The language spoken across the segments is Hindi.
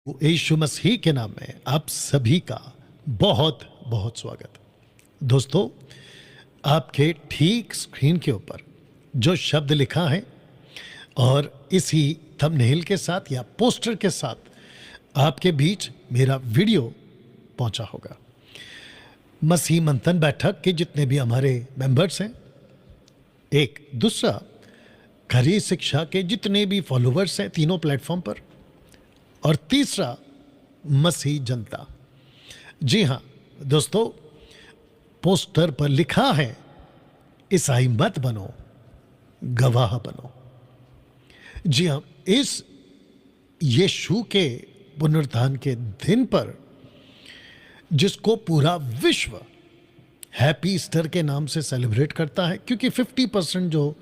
यीशु मसीह के नाम में आप सभी का बहुत बहुत स्वागत। दोस्तों, आपके ठीक स्क्रीन के ऊपर जो शब्द लिखा है और इसी थंबनेल के साथ या पोस्टर के साथ आपके बीच मेरा वीडियो पहुंचा होगा। मसीह मंथन बैठक के जितने भी हमारे मेंबर्स हैं, एक दूसरा खरी शिक्षा के जितने भी फॉलोवर्स हैं तीनों प्लेटफॉर्म पर, और तीसरा मसीह जनता। जी हाँ दोस्तों, पोस्टर पर लिखा है ईसाई मत बनो, गवाह बनो। जी हाँ, इस यीशु के पुनरुत्थान के दिन पर जिसको पूरा विश्व हैप्पी ईस्टर के नाम से सेलिब्रेट करता है, क्योंकि 50% जो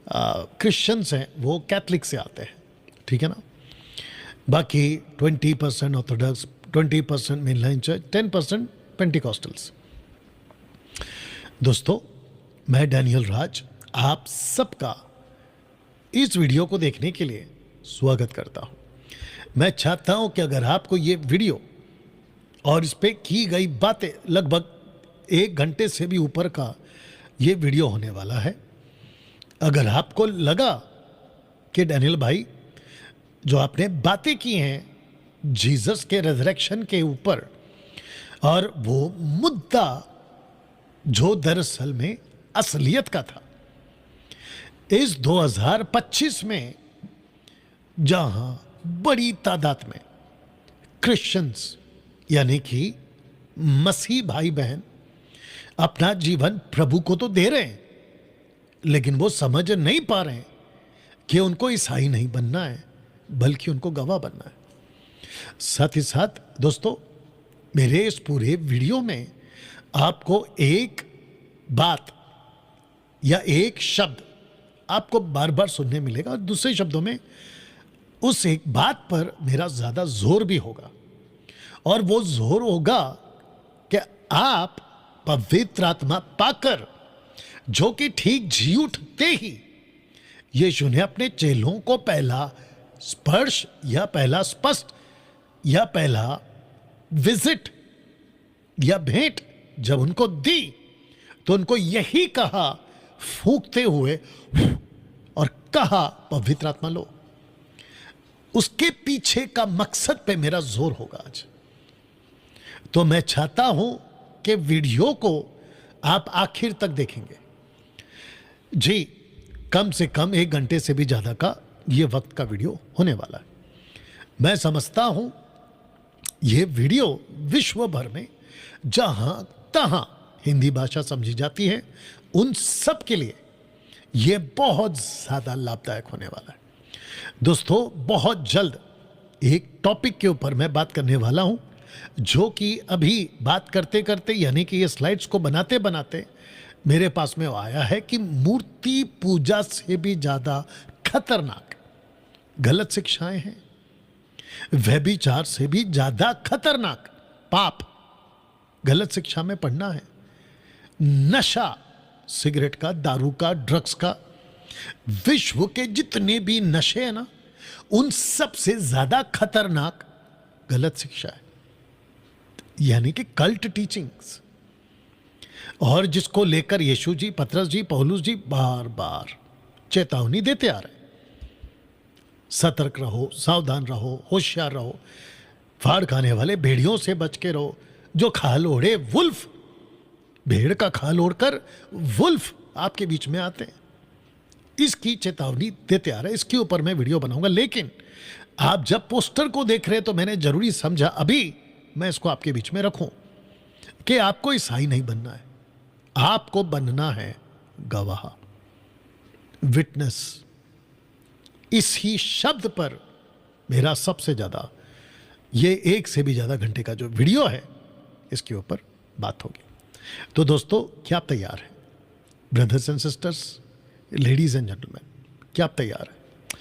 क्रिश्चियंस हैं वो कैथलिक से आते हैं, ठीक है ना। बाकी 20% ऑर्थोडॉक्स, 20% मेनलाइन चर्च, 10% पेंटिकॉस्टल्स। दोस्तों, मैं डैनियल राज आप सबका इस वीडियो को देखने के लिए स्वागत करता हूं। मैं चाहता हूं कि अगर आपको ये वीडियो और इस पे की गई बातें, लगभग 1 घंटे से भी ऊपर का ये वीडियो होने वाला है, अगर आपको लगा कि डैनियल भाई जो आपने बातें की हैं जीसस के रेजरेक्शन के ऊपर, और वो मुद्दा जो दरअसल में असलियत का था, इस 2025 में जहां बड़ी तादाद में क्रिश्चियंस यानी कि मसीह भाई बहन अपना जीवन प्रभु को तो दे रहे हैं, लेकिन वो समझ नहीं पा रहे हैं कि उनको ईसाई नहीं बनना है बल्कि उनको गवाह बनना है। साथ ही साथ दोस्तों, मेरे इस पूरे वीडियो में आपको एक बात या एक शब्द आपको बार बार सुनने मिलेगा, और दूसरे शब्दों में उस एक बात पर मेरा ज्यादा जोर भी होगा, और वो जोर होगा कि आप पवित्र आत्मा पाकर, जो कि ठीक जी उठते ही यीशु ने अपने चेलों को पहला स्पर्श या पहला स्पष्ट या पहला विजिट या भेंट जब उनको दी, तो उनको यही कहा फूंकते हुए, और कहा पवित्र आत्मा लो। उसके पीछे का मकसद पे मेरा जोर होगा आज। तो मैं चाहता हूं कि वीडियो को आप आखिर तक देखेंगे। जी, कम से कम 1 घंटे से भी ज्यादा का ये वक्त का वीडियो होने वाला है। मैं समझता हूं ये वीडियो विश्व भर में जहां तहां हिंदी भाषा समझी जाती है, उन सब के लिए ये बहुत ज्यादा लाभदायक होने वाला है। दोस्तों, बहुत जल्द एक टॉपिक के ऊपर मैं बात करने वाला हूं, जो कि अभी बात करते करते, यानी कि ये स्लाइड्स को बनाते बनाते मेरे पास में आया है कि मूर्ति पूजा से भी ज्यादा खतरनाक गलत शिक्षाएं हैं, व्यभिचार से भी ज्यादा खतरनाक पाप गलत शिक्षा में पढ़ना है, नशा, सिगरेट का, दारू का, ड्रग्स का, विश्व के जितने भी नशे हैं ना, उन सब से ज्यादा खतरनाक गलत शिक्षा है, यानी कि कल्ट टीचिंग्स, और जिसको लेकर यीशु जी, पतरस जी, पौलुस जी बार बार चेतावनी देते आ रहे हैं। सतर्क रहो, सावधान रहो, होशियार रहो, फाड़ खाने वाले भेड़ियों से बच के रहो, जो खाल ओढ़े वुल्फ, भेड़ का खाल ओढ़कर वुल्फ आपके बीच में आते हैं। इसकी चेतावनी देते आ रहे हैं। इसके ऊपर मैं वीडियो बनाऊंगा, लेकिन आप जब पोस्टर को देख रहे हैं तो मैंने जरूरी समझा अभी मैं इसको आपके बीच में रखूं कि आपको ईसाई नहीं बनना है, आपको बनना है गवाह, विटनेस। इसी शब्द पर मेरा सबसे ज्यादा, ये 1 से भी ज्यादा घंटे का जो वीडियो है, इसके ऊपर बात होगी। तो दोस्तों, क्या आप तैयार हैं? Brothers and sisters, ladies and gentleman, क्या आप तैयार हैं?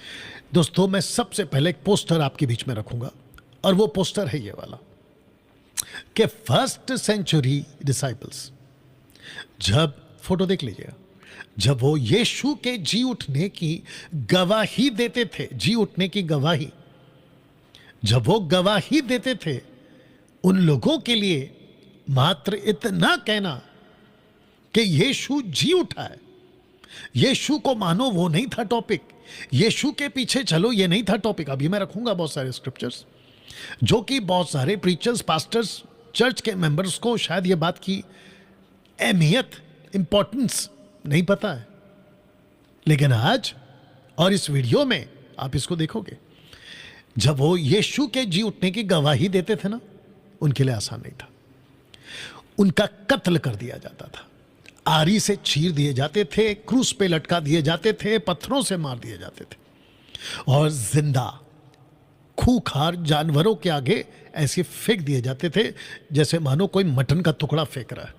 दोस्तों, मैं सबसे पहले एक पोस्टर आपके बीच में रखूंगा, और वो पोस्टर है ये वाला कि फर्स्ट सेंचुरी डिसाइपल्स, जब फोटो देख लीजिएगा, जब वो यीशु के जी उठने की गवाही देते थे, जी उठने की गवाही, जब वो गवाही देते थे उन लोगों के लिए मात्र इतना कहना कि यीशु जी उठा है, यीशु को मानो, वो नहीं था टॉपिक। यीशु के पीछे चलो, ये नहीं था टॉपिक। अभी मैं रखूंगा बहुत सारे स्क्रिप्चर्स जो कि बहुत सारे प्रीचर्स, पास्टर्स, चर्च के मेंबर्स को शायद ये बात की अहमियत, इंपॉर्टेंस नहीं पता है, लेकिन आज और इस वीडियो में आप इसको देखोगे। जब वो यीशु के जी उठने की गवाही देते थे ना, उनके लिए आसान नहीं था। उनका कत्ल कर दिया जाता था, आरी से चीर दिए जाते थे, क्रूस पे लटका दिए जाते थे, पत्थरों से मार दिए जाते थे, और जिंदा खूंखार जानवरों के आगे ऐसे फेंक दिए जाते थे जैसे मानो कोई मटन का टुकड़ा फेंक रहा है।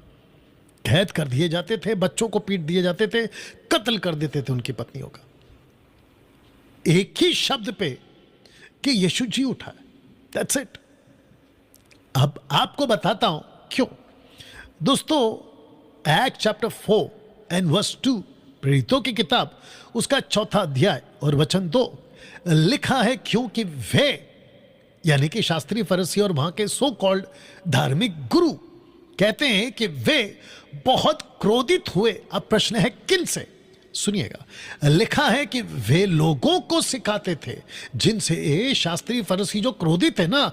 कैद कर दिए जाते थे, बच्चों को पीट दिए जाते थे, कत्ल कर देते थे उनकी पत्नियों का, एक ही शब्द पे कि यीशु जी उठा है। That's it. अब आपको बताता हूं क्यों। दोस्तों, एक्ट चैप्टर 4 एंड वर्स 2, प्रेरितों की किताब, उसका 4 अध्याय और वचन 2 लिखा है, क्योंकि वे यानी कि शास्त्री, फरीसी और वहां के सो कॉल्ड धार्मिक गुरु कहते हैं कि वे बहुत क्रोधित हुए। अब प्रश्न है किन से? सुनिएगा, लिखा है कि वे लोगों को सिखाते थे, जिनसे शास्त्री फरीसी जो क्रोधित है ना,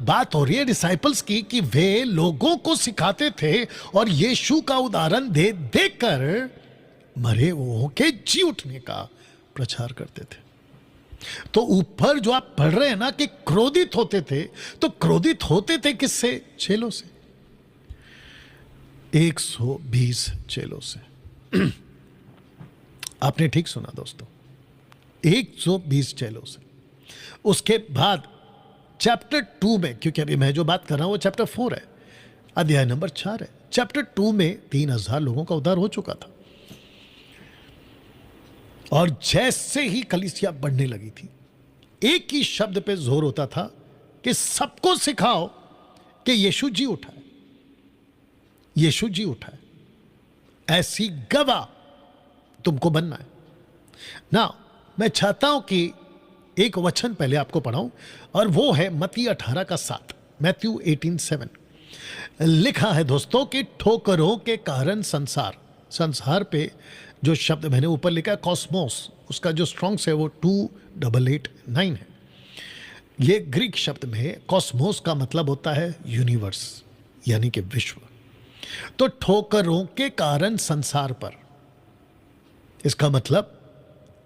बात हो रही है डिसाइपल्स की, कि वे लोगों को सिखाते थे और यीशु का उदाहरण दे देकर मरे हुओं के जी उठने का प्रचार करते थे। तो ऊपर जो आप पढ़ रहे हैं ना कि क्रोधित होते थे, तो क्रोधित होते थे किससे? चेलों से, 120 चेलों से। आपने ठीक सुना दोस्तों, 120 चेलों से। उसके बाद चैप्टर 2 में, क्योंकि अभी मैं जो बात कर रहा हूं वो चैप्टर 4 है, अध्याय नंबर 4 है। चैप्टर 2 में 3000 लोगों का उद्धार हो चुका था, और जैसे ही कलीसिया बढ़ने लगी थी, एक ही शब्द पे जोर होता था कि सबको सिखाओ कि यीशु जी उठा है, यीशु जी उठा है। ऐसी गवाह तुमको बनना है ना। मैं चाहता हूं कि एक वचन पहले आपको पढ़ाऊं, और वो है मत्ती 18 का 7, मैथ्यू 18:7। लिखा है दोस्तों कि ठोकरों के कारण संसार पे जो शब्द मैंने ऊपर लिखा है कॉस्मोस, उसका जो स्ट्रॉन्ग्स है वो 2889 है। ये ग्रीक शब्द में कॉस्मोस का मतलब होता है यूनिवर्स, यानी कि विश्व। तो ठोकरों के कारण संसार पर, इसका मतलब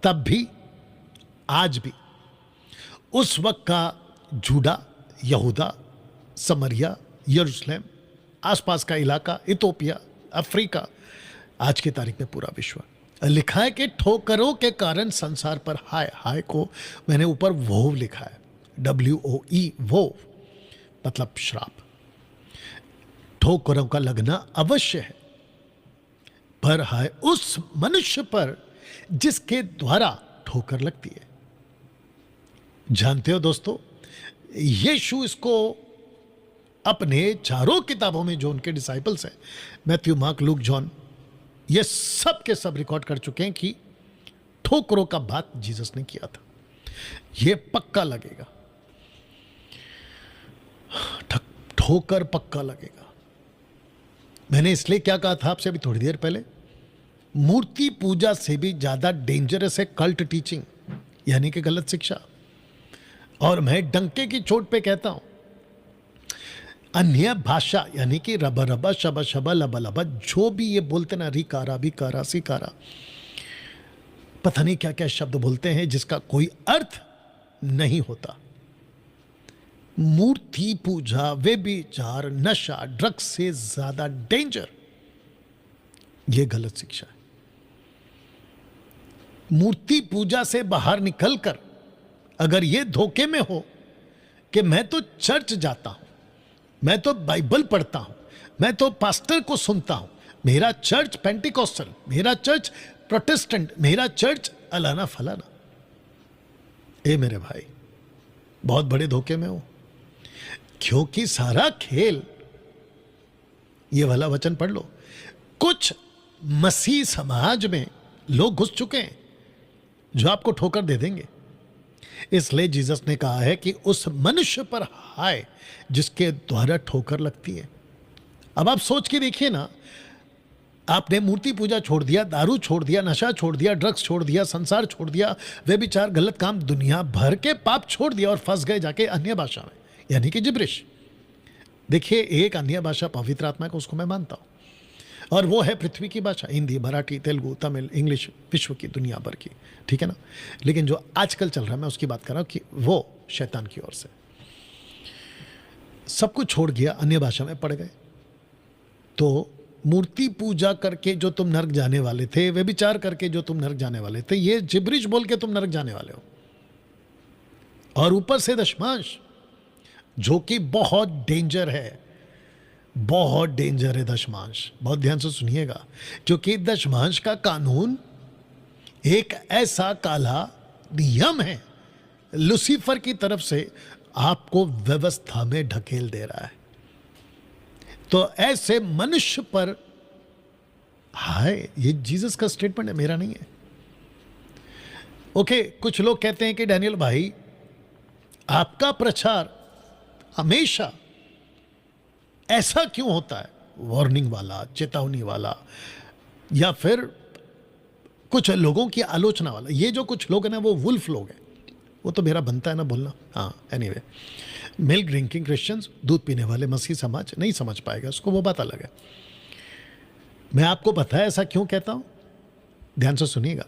तब भी, आज भी, उस वक्त का जूडा, यहूदा, समरिया, यरूशलेम, आसपास का इलाका, इथोपिया, अफ्रीका, आज की तारीख में पूरा विश्व। लिखा है कि ठोकरों के कारण संसार पर हाय। हाय को मैंने ऊपर वोव लिखा है, WOE, वोव मतलब श्राप। ठोकरों का लगना अवश्य है, पर हाय उस मनुष्य पर जिसके द्वारा ठोकर लगती है। जानते हो दोस्तों, यीशु इसको अपने चारों किताबों में, जो उनके डिसाइपल्स हैं, मैथ्यू, मार्क, लूक, जॉन, ये सब के सब रिकॉर्ड कर चुके हैं कि ठोकरों का बात जीसस ने किया था। ये पक्का लगेगा, ठोकर पक्का लगेगा। मैंने इसलिए क्या कहा था आपसे अभी थोड़ी देर पहले, मूर्ति पूजा से भी ज्यादा डेंजरस है कल्ट टीचिंग, यानी कि गलत शिक्षा। और मैं डंके की चोट पे कहता हूं, अन्य भाषा यानी कि रबा रबा, शबा शबा, लबा लबा, जो भी ये बोलते ना, रिकारा, बिकारा, सिकारा, पता नहीं क्या क्या शब्द बोलते हैं जिसका कोई अर्थ नहीं होता। मूर्ति पूजा, व्यभिचार, नशा, ड्रग्स से ज्यादा डेंजर ये गलत शिक्षा है। मूर्ति पूजा से बाहर निकलकर अगर ये धोखे में हो कि मैं तो चर्च जाता हूं, मैं तो बाइबल पढ़ता हूं, मैं तो पास्टर को सुनता हूं, मेरा चर्च पेंटिकॉस्टल, मेरा चर्च प्रोटेस्टेंट, मेरा चर्च अलाना फलाना, ए मेरे भाई, बहुत बड़े धोखे में हो। क्योंकि सारा खेल, ये वाला वचन पढ़ लो, कुछ मसीह समाज में लोग घुस चुके हैं जो आपको ठोकर दे देंगे। इसलिए जीसस ने कहा है कि उस मनुष्य पर हाय जिसके द्वारा ठोकर लगती है। अब आप सोच के देखिए ना, आपने मूर्ति पूजा छोड़ दिया, दारू छोड़ दिया, नशा छोड़ दिया, ड्रग्स छोड़ दिया, संसार छोड़ दिया, व्यभिचार, गलत काम, दुनिया भर के पाप छोड़ दिया और फंस गए जाके अन्य भाषा में, यानी कि जिब्रिश। देखिए, एक अन्य भाषा पवित्र आत्मा को, उसको मैं मानता हूं, और वो है पृथ्वी की भाषा, हिंदी, मराठी, तेलुगु, तमिल, इंग्लिश, विश्व की, दुनिया भर की, ठीक है ना। लेकिन जो आजकल चल रहा है मैं उसकी बात कर रहा हूं कि वो शैतान की ओर से सब कुछ छोड़ गया, अन्य भाषा में पड़ गए। तो मूर्ति पूजा करके जो तुम नरक जाने वाले थे, वे विचार करके जो तुम नरक जाने वाले थे, ये जिब्रिश बोल के तुम नरक जाने वाले हो। और ऊपर से दशमांश, जो कि बहुत डेंजर है, बहुत डेंजर है दशमांश। बहुत ध्यान से सुनिएगा, क्योंकि दशमांश का कानून एक ऐसा काला नियम है, लूसीफर की तरफ से आपको व्यवस्था में ढकेल दे रहा है। तो ऐसे मनुष्य पर हाय, ये जीसस का स्टेटमेंट है, मेरा नहीं है। ओके, कुछ लोग कहते हैं कि डैनियल भाई, आपका प्रचार हमेशा ऐसा क्यों होता है, वार्निंग वाला, चेतावनी वाला, या फिर कुछ लोगों की आलोचना वाला। ये जो कुछ लोग हैं ना, वो वुल्फ लोग हैं, वो तो मेरा बनता है ना बोलना। हाँ, एनीवे, मिल्क ड्रिंकिंग क्रिश्चियंस, दूध पीने वाले मसीह समाज नहीं समझ पाएगा उसको, वो बात अलग है। मैं आपको पता है ऐसा क्यों कहता हूं, ध्यान से सुनिएगा।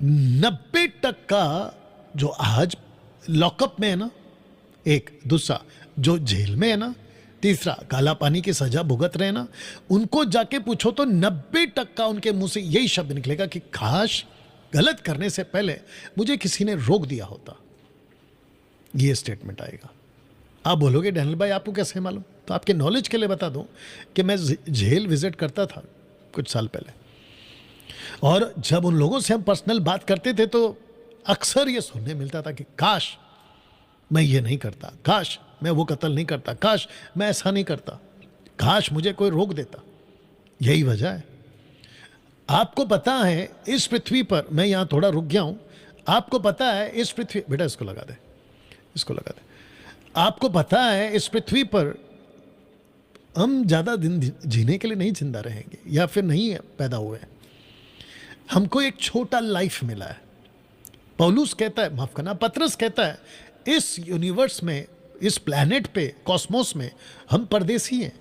90% जो आज लॉकअप में है ना, एक, दूसरा जो जेल में है ना, तीसरा काला पानी की सजा भुगत रहे ना, उनको जाके पूछो तो 90% उनके मुंह से यही शब्द निकलेगा कि काश गलत करने से पहले मुझे किसी ने रोक दिया होता। ये स्टेटमेंट आएगा। आप बोलोगे डैनियल भाई आपको कैसे मालूम? तो आपके नॉलेज के लिए बता दूं कि मैं जेल विजिट करता था कुछ साल पहले, और जब उन लोगों से हम पर्सनल बात करते थे तो अक्सर ये सुनने मिलता था कि काश मैं ये नहीं करता, काश मैं वो कत्ल नहीं करता, काश मैं ऐसा नहीं करता, काश मुझे कोई रोक देता। यही वजह है। आपको पता है इस पृथ्वी पर, मैं यहां थोड़ा रुक गया हूं, आपको पता है इस पृथ्वी, बेटा इसको लगा दे, इसको लगा दे। आपको पता है इस पृथ्वी पर हम ज्यादा दिन जीने के लिए नहीं जिंदा रहेंगे, या फिर नहीं पैदा हुए हैं। हमको एक छोटा लाइफ मिला है। पौलुस कहता है, माफ करना, पतरस कहता है, इस यूनिवर्स में, इस प्लैनेट पे, कॉस्मोस में हम परदेसी हैं।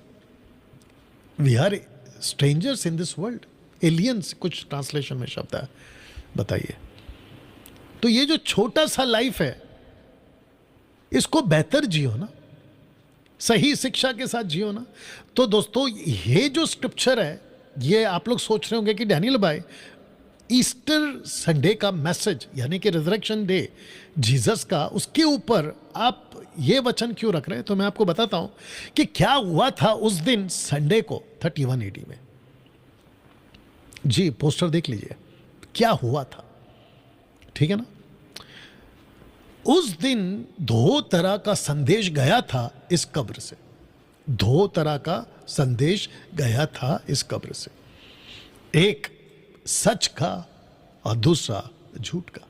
We are strangers in this world, aliens कुछ ट्रांसलेशन में शब्द है, बताइए। तो ये जो छोटा सा लाइफ है, इसको बेहतर जियो ना, सही शिक्षा के साथ जियो ना। तो दोस्तों, ये जो स्क्रिप्चर है, ये आप लोग सोच रहे होंगे कि डैनियल भाई ईस्टर संडे का मैसेज, यानी कि रिजरेक्शन डे जीसस का, उसके ऊपर आप ये वचन क्यों रख रहे हैं? तो मैं आपको बताता हूं कि क्या हुआ था उस दिन संडे को 31 AD में। जी, पोस्टर देख लीजिए क्या हुआ था, ठीक है ना। उस दिन दो तरह का संदेश गया था इस कब्र से, दो तरह का संदेश गया था इस कब्र से, एक सच का और दूसरा झूठ का।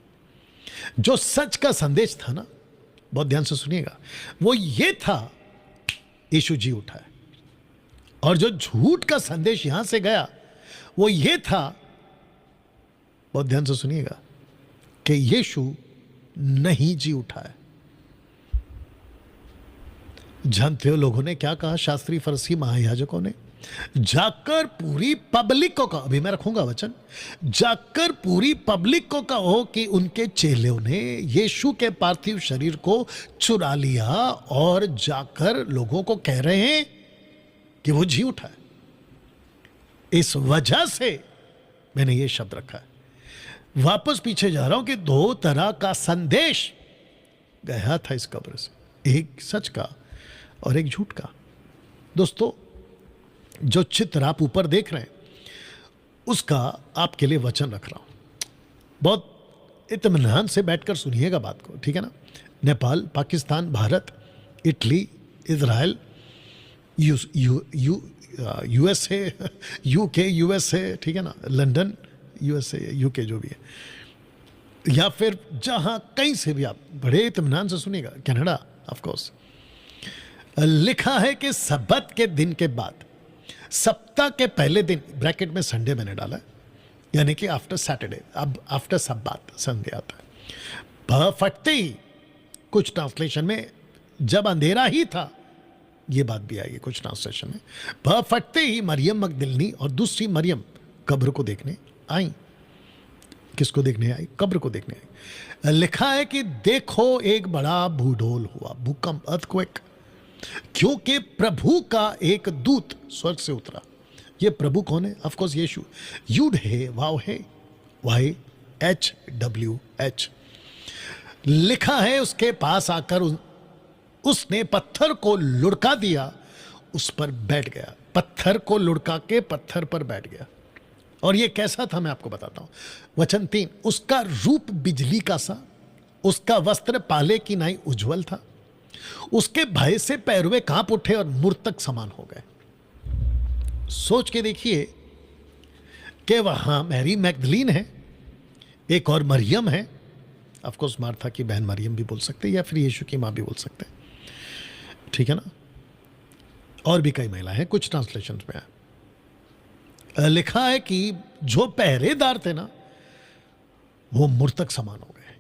जो सच का संदेश था ना, बहुत ध्यान से सुनिएगा, वो ये था यीशु जी उठा है। और जो झूठ का संदेश यहां से गया वो ये था, बहुत ध्यान से सुनिएगा, कि यीशु नहीं जी उठा है। जानते हो लोगों ने क्या कहा, शास्त्री, फरीसी, महायाजकों ने? जाकर पूरी पब्लिक को कहो, अभी मैं रखूंगा वचन, जाकर पूरी पब्लिक को कहो कि उनके चेलों ने यीशु के पार्थिव शरीर को चुरा लिया, और जाकर लोगों को कह रहे हैं कि वो जी उठा है। इस वजह से मैंने ये शब्द रखा है। वापस पीछे जा रहा हूं कि दो तरह का संदेश गया था इस कब्र से, एक सच का और एक झूठ का। दोस्तों, जो चित्र आप ऊपर देख रहे हैं उसका आपके लिए वचन रख रहा हूं। बहुत इत्मीनान से बैठकर सुनिएगा बात को, ठीक है ना। Nepal, Pakistan, Bharat, Italy, Israel, USA, UK, USA, ठीक है ना, लंदन, यूएसए, यूके, जो भी है, या फिर जहां कहीं से भी आप बड़े इत्मीनान से सुनिएगा, कनाडा ऑफ कोर्स, लिखा है कि सब्बत के दिन के बाद, सप्ताह के पहले दिन, ब्रैकेट में संडे मैंने डाला, यानी कि आफ्टर सैटरडे, अब आफ्टर सब्बात संडे आता है, फटते ही, कुछ ट्रांसलेशन में जब अंधेरा ही था, ये बात भी आई है कुछ ट्रांसलेशन में, फटते ही मरियम मगदलिनी और दूसरी मरियम कब्र को देखने आई। किसको देखने आई? कब्र को देखने आई। लिखा है कि देखो एक बड़ा भूडोल हुआ, भूकंप, अर्थक्वेक, क्योंकि प्रभु का एक दूत स्वर्ग से उतरा। ये प्रभु कौन है? Of course Yeshu. यूड है, वाव है, YHWH। लिखा है उसके पास आकर उसने पत्थर को लुढ़का दिया, उस पर बैठ गया। पत्थर को लुढ़का के पत्थर पर बैठ गया। और ये कैसा था मैं आपको बताता हूं। वचन 3, उसका रूप बिजली का सा, उसका वस्त्र पाले की नाई उज्जवल था, उसके भय से पैरवे कांप उठे और मूर्तक समान हो गए। सोच के देखिए कि वहां मैरी मैगदलीन है, एक और मरियम है, ऑफ कोर्स मार्था की बहन मरियम भी बोल सकते हैं, या फिर यीशु की मां भी बोल सकते हैं, ठीक है ना। और भी कई महिलाएं हैं, कुछ ट्रांसलेशन में है। लिखा है कि जो पहरेदार थे ना, वो मूर्तक समान हो गए।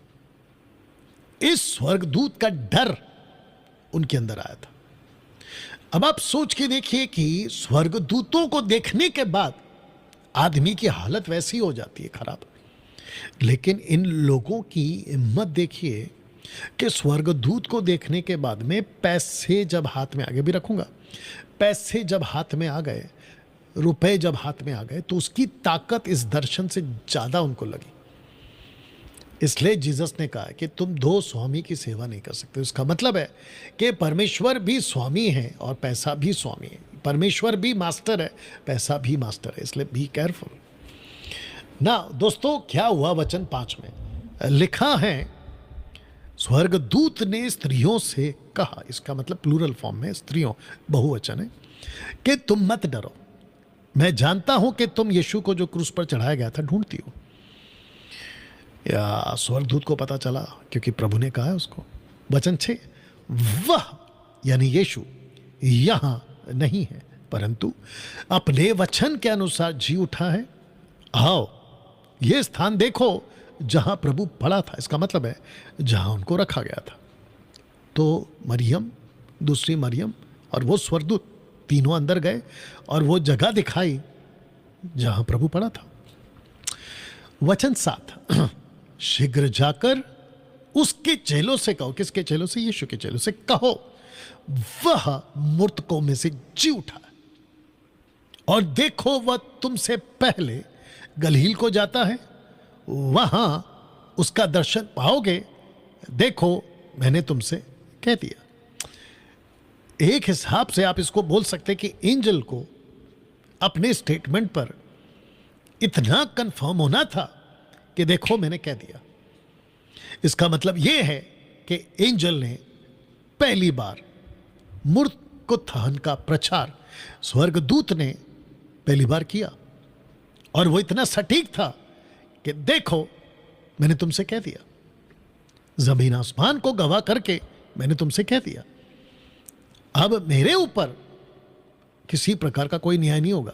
इस स्वर्गदूत का डर उनके अंदर आया था। अब आप सोच के देखिए कि स्वर्गदूतों को देखने के बाद आदमी की हालत वैसी हो जाती है खराब, लेकिन इन लोगों की हिम्मत देखिए कि स्वर्गदूत को देखने के बाद में पैसे जब हाथ में, आगे भी रखूंगा, पैसे जब हाथ में आ गए, रुपए जब हाथ में आ गए, तो उसकी ताकत इस दर्शन से ज्यादा उनको लगी। इसलिए जीसस ने कहा कि तुम दो स्वामी की सेवा नहीं कर सकते। इसका मतलब है कि परमेश्वर भी स्वामी है और पैसा भी स्वामी है। परमेश्वर भी मास्टर है, पैसा भी मास्टर है, इसलिए बी केयरफुल ना। दोस्तों क्या हुआ? वचन 5 में लिखा है, स्वर्गदूत ने स्त्रियों से कहा, इसका मतलब प्लूरल फॉर्म में स्त्रियों, बहुवचन है, कि तुम मत डरो, मैं जानता हूं कि तुम यीशु को जो क्रूस पर चढ़ाया गया था ढूंढती हो। या स्वर्गदूत को पता चला, क्योंकि प्रभु ने कहा है उसको। वचन 6, वह यानी यीशु यहां नहीं है, परंतु अपने वचन के अनुसार जी उठा है। आओ ये स्थान देखो जहां प्रभु पड़ा था, इसका मतलब है जहां उनको रखा गया था। तो मरियम, दूसरी मरियम और वो स्वर्गदूत तीनों अंदर गए और वो जगह दिखाई जहां प्रभु पड़ा था। वचन 7, शीघ्र जाकर उसके चेलों से कहो, किसके चेलों से? यीशु के चेलों से कहो, वह मृतकों में से जी उठा और देखो वह तुमसे पहले गलील को जाता है, वहां उसका दर्शन पाओगे। देखो मैंने तुमसे कह दिया। एक हिसाब से आप इसको बोल सकते कि एंजल को अपने स्टेटमेंट पर इतना कंफर्म होना था कि देखो मैंने कह दिया। इसका मतलब यह है कि एंजल ने पहली बार मूर्तोत्थान का प्रचार स्वर्गदूत ने पहली बार किया, और वो इतना सटीक था कि देखो मैंने तुमसे कह दिया। जमीन आसमान को गवाह करके मैंने तुमसे कह दिया। अब मेरे ऊपर किसी प्रकार का कोई न्याय नहीं होगा,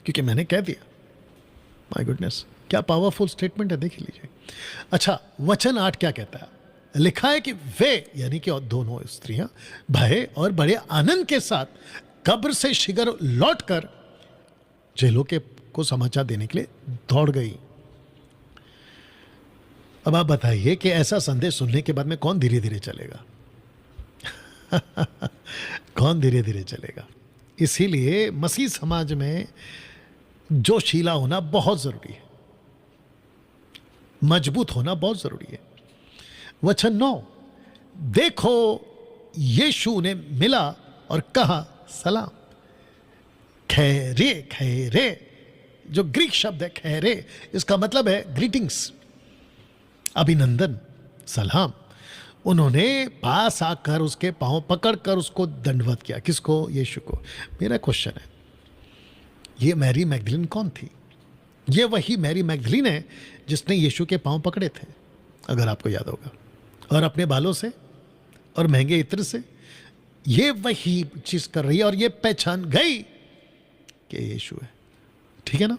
क्योंकि मैंने कह दिया। माय गुडनेस, क्या पावरफुल स्टेटमेंट है, देख लीजिए। अच्छा, वचन 8 क्या कहता है? लिखा है कि वे यानी कि दोनों स्त्रियां भय और बड़े आनंद के साथ कब्र से शीघ्र लौटकर चेलों के को समाचार देने के लिए दौड़ गई। अब आप बताइए कि ऐसा संदेश सुनने के बाद में कौन धीरे धीरे चलेगा? कौन धीरे धीरे चलेगा? इसीलिए मसीह समाज में जोशीला होना बहुत जरूरी है, मजबूत होना बहुत जरूरी है। वचन 9, देखो यीशु ने मिला और कहा सलाम। खैरे, खैरे जो ग्रीक शब्द है खैरे, इसका मतलब है ग्रीटिंग्स, अभिनंदन, सलाम। उन्होंने पास आकर उसके पांव पकड़कर उसको दंडवत किया। किसको? यीशु को। मेरा क्वेश्चन है, ये मैरी मैगदलीन कौन थी? ये वही मैरी मैगदलीन है जिसने यीशु के पांव पकड़े थे। अगर आपको याद होगा, और अपने बालों से और महंगे इत्र से ये वही चीज कर रही है, और ये पहचान गई कि यीशु है। ठीक है ना।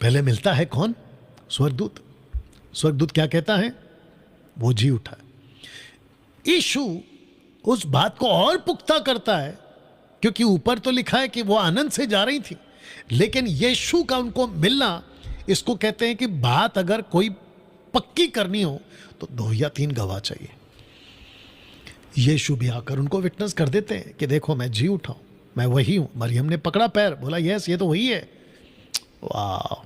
पहले मिलता है कौन? स्वर्गदूत। स्वर्गदूत क्या कहता है? वो जी उठा है। यीशु उस बात को और पुख्ता करता है, क्योंकि ऊपर तो लिखा है कि वो आनंद से जा रही थी, लेकिन यीशु का उनको मिलना, इसको कहते हैं कि बात अगर कोई पक्की करनी हो तो 2 या 3 गवाह चाहिए। यीशु भी आकर उनको विटनेस कर देते हैं कि देखो मैं जी उठा हूं, मैं वही हूं। मरियम ने पकड़ा पैर, बोला यस ये तो वही है। वाह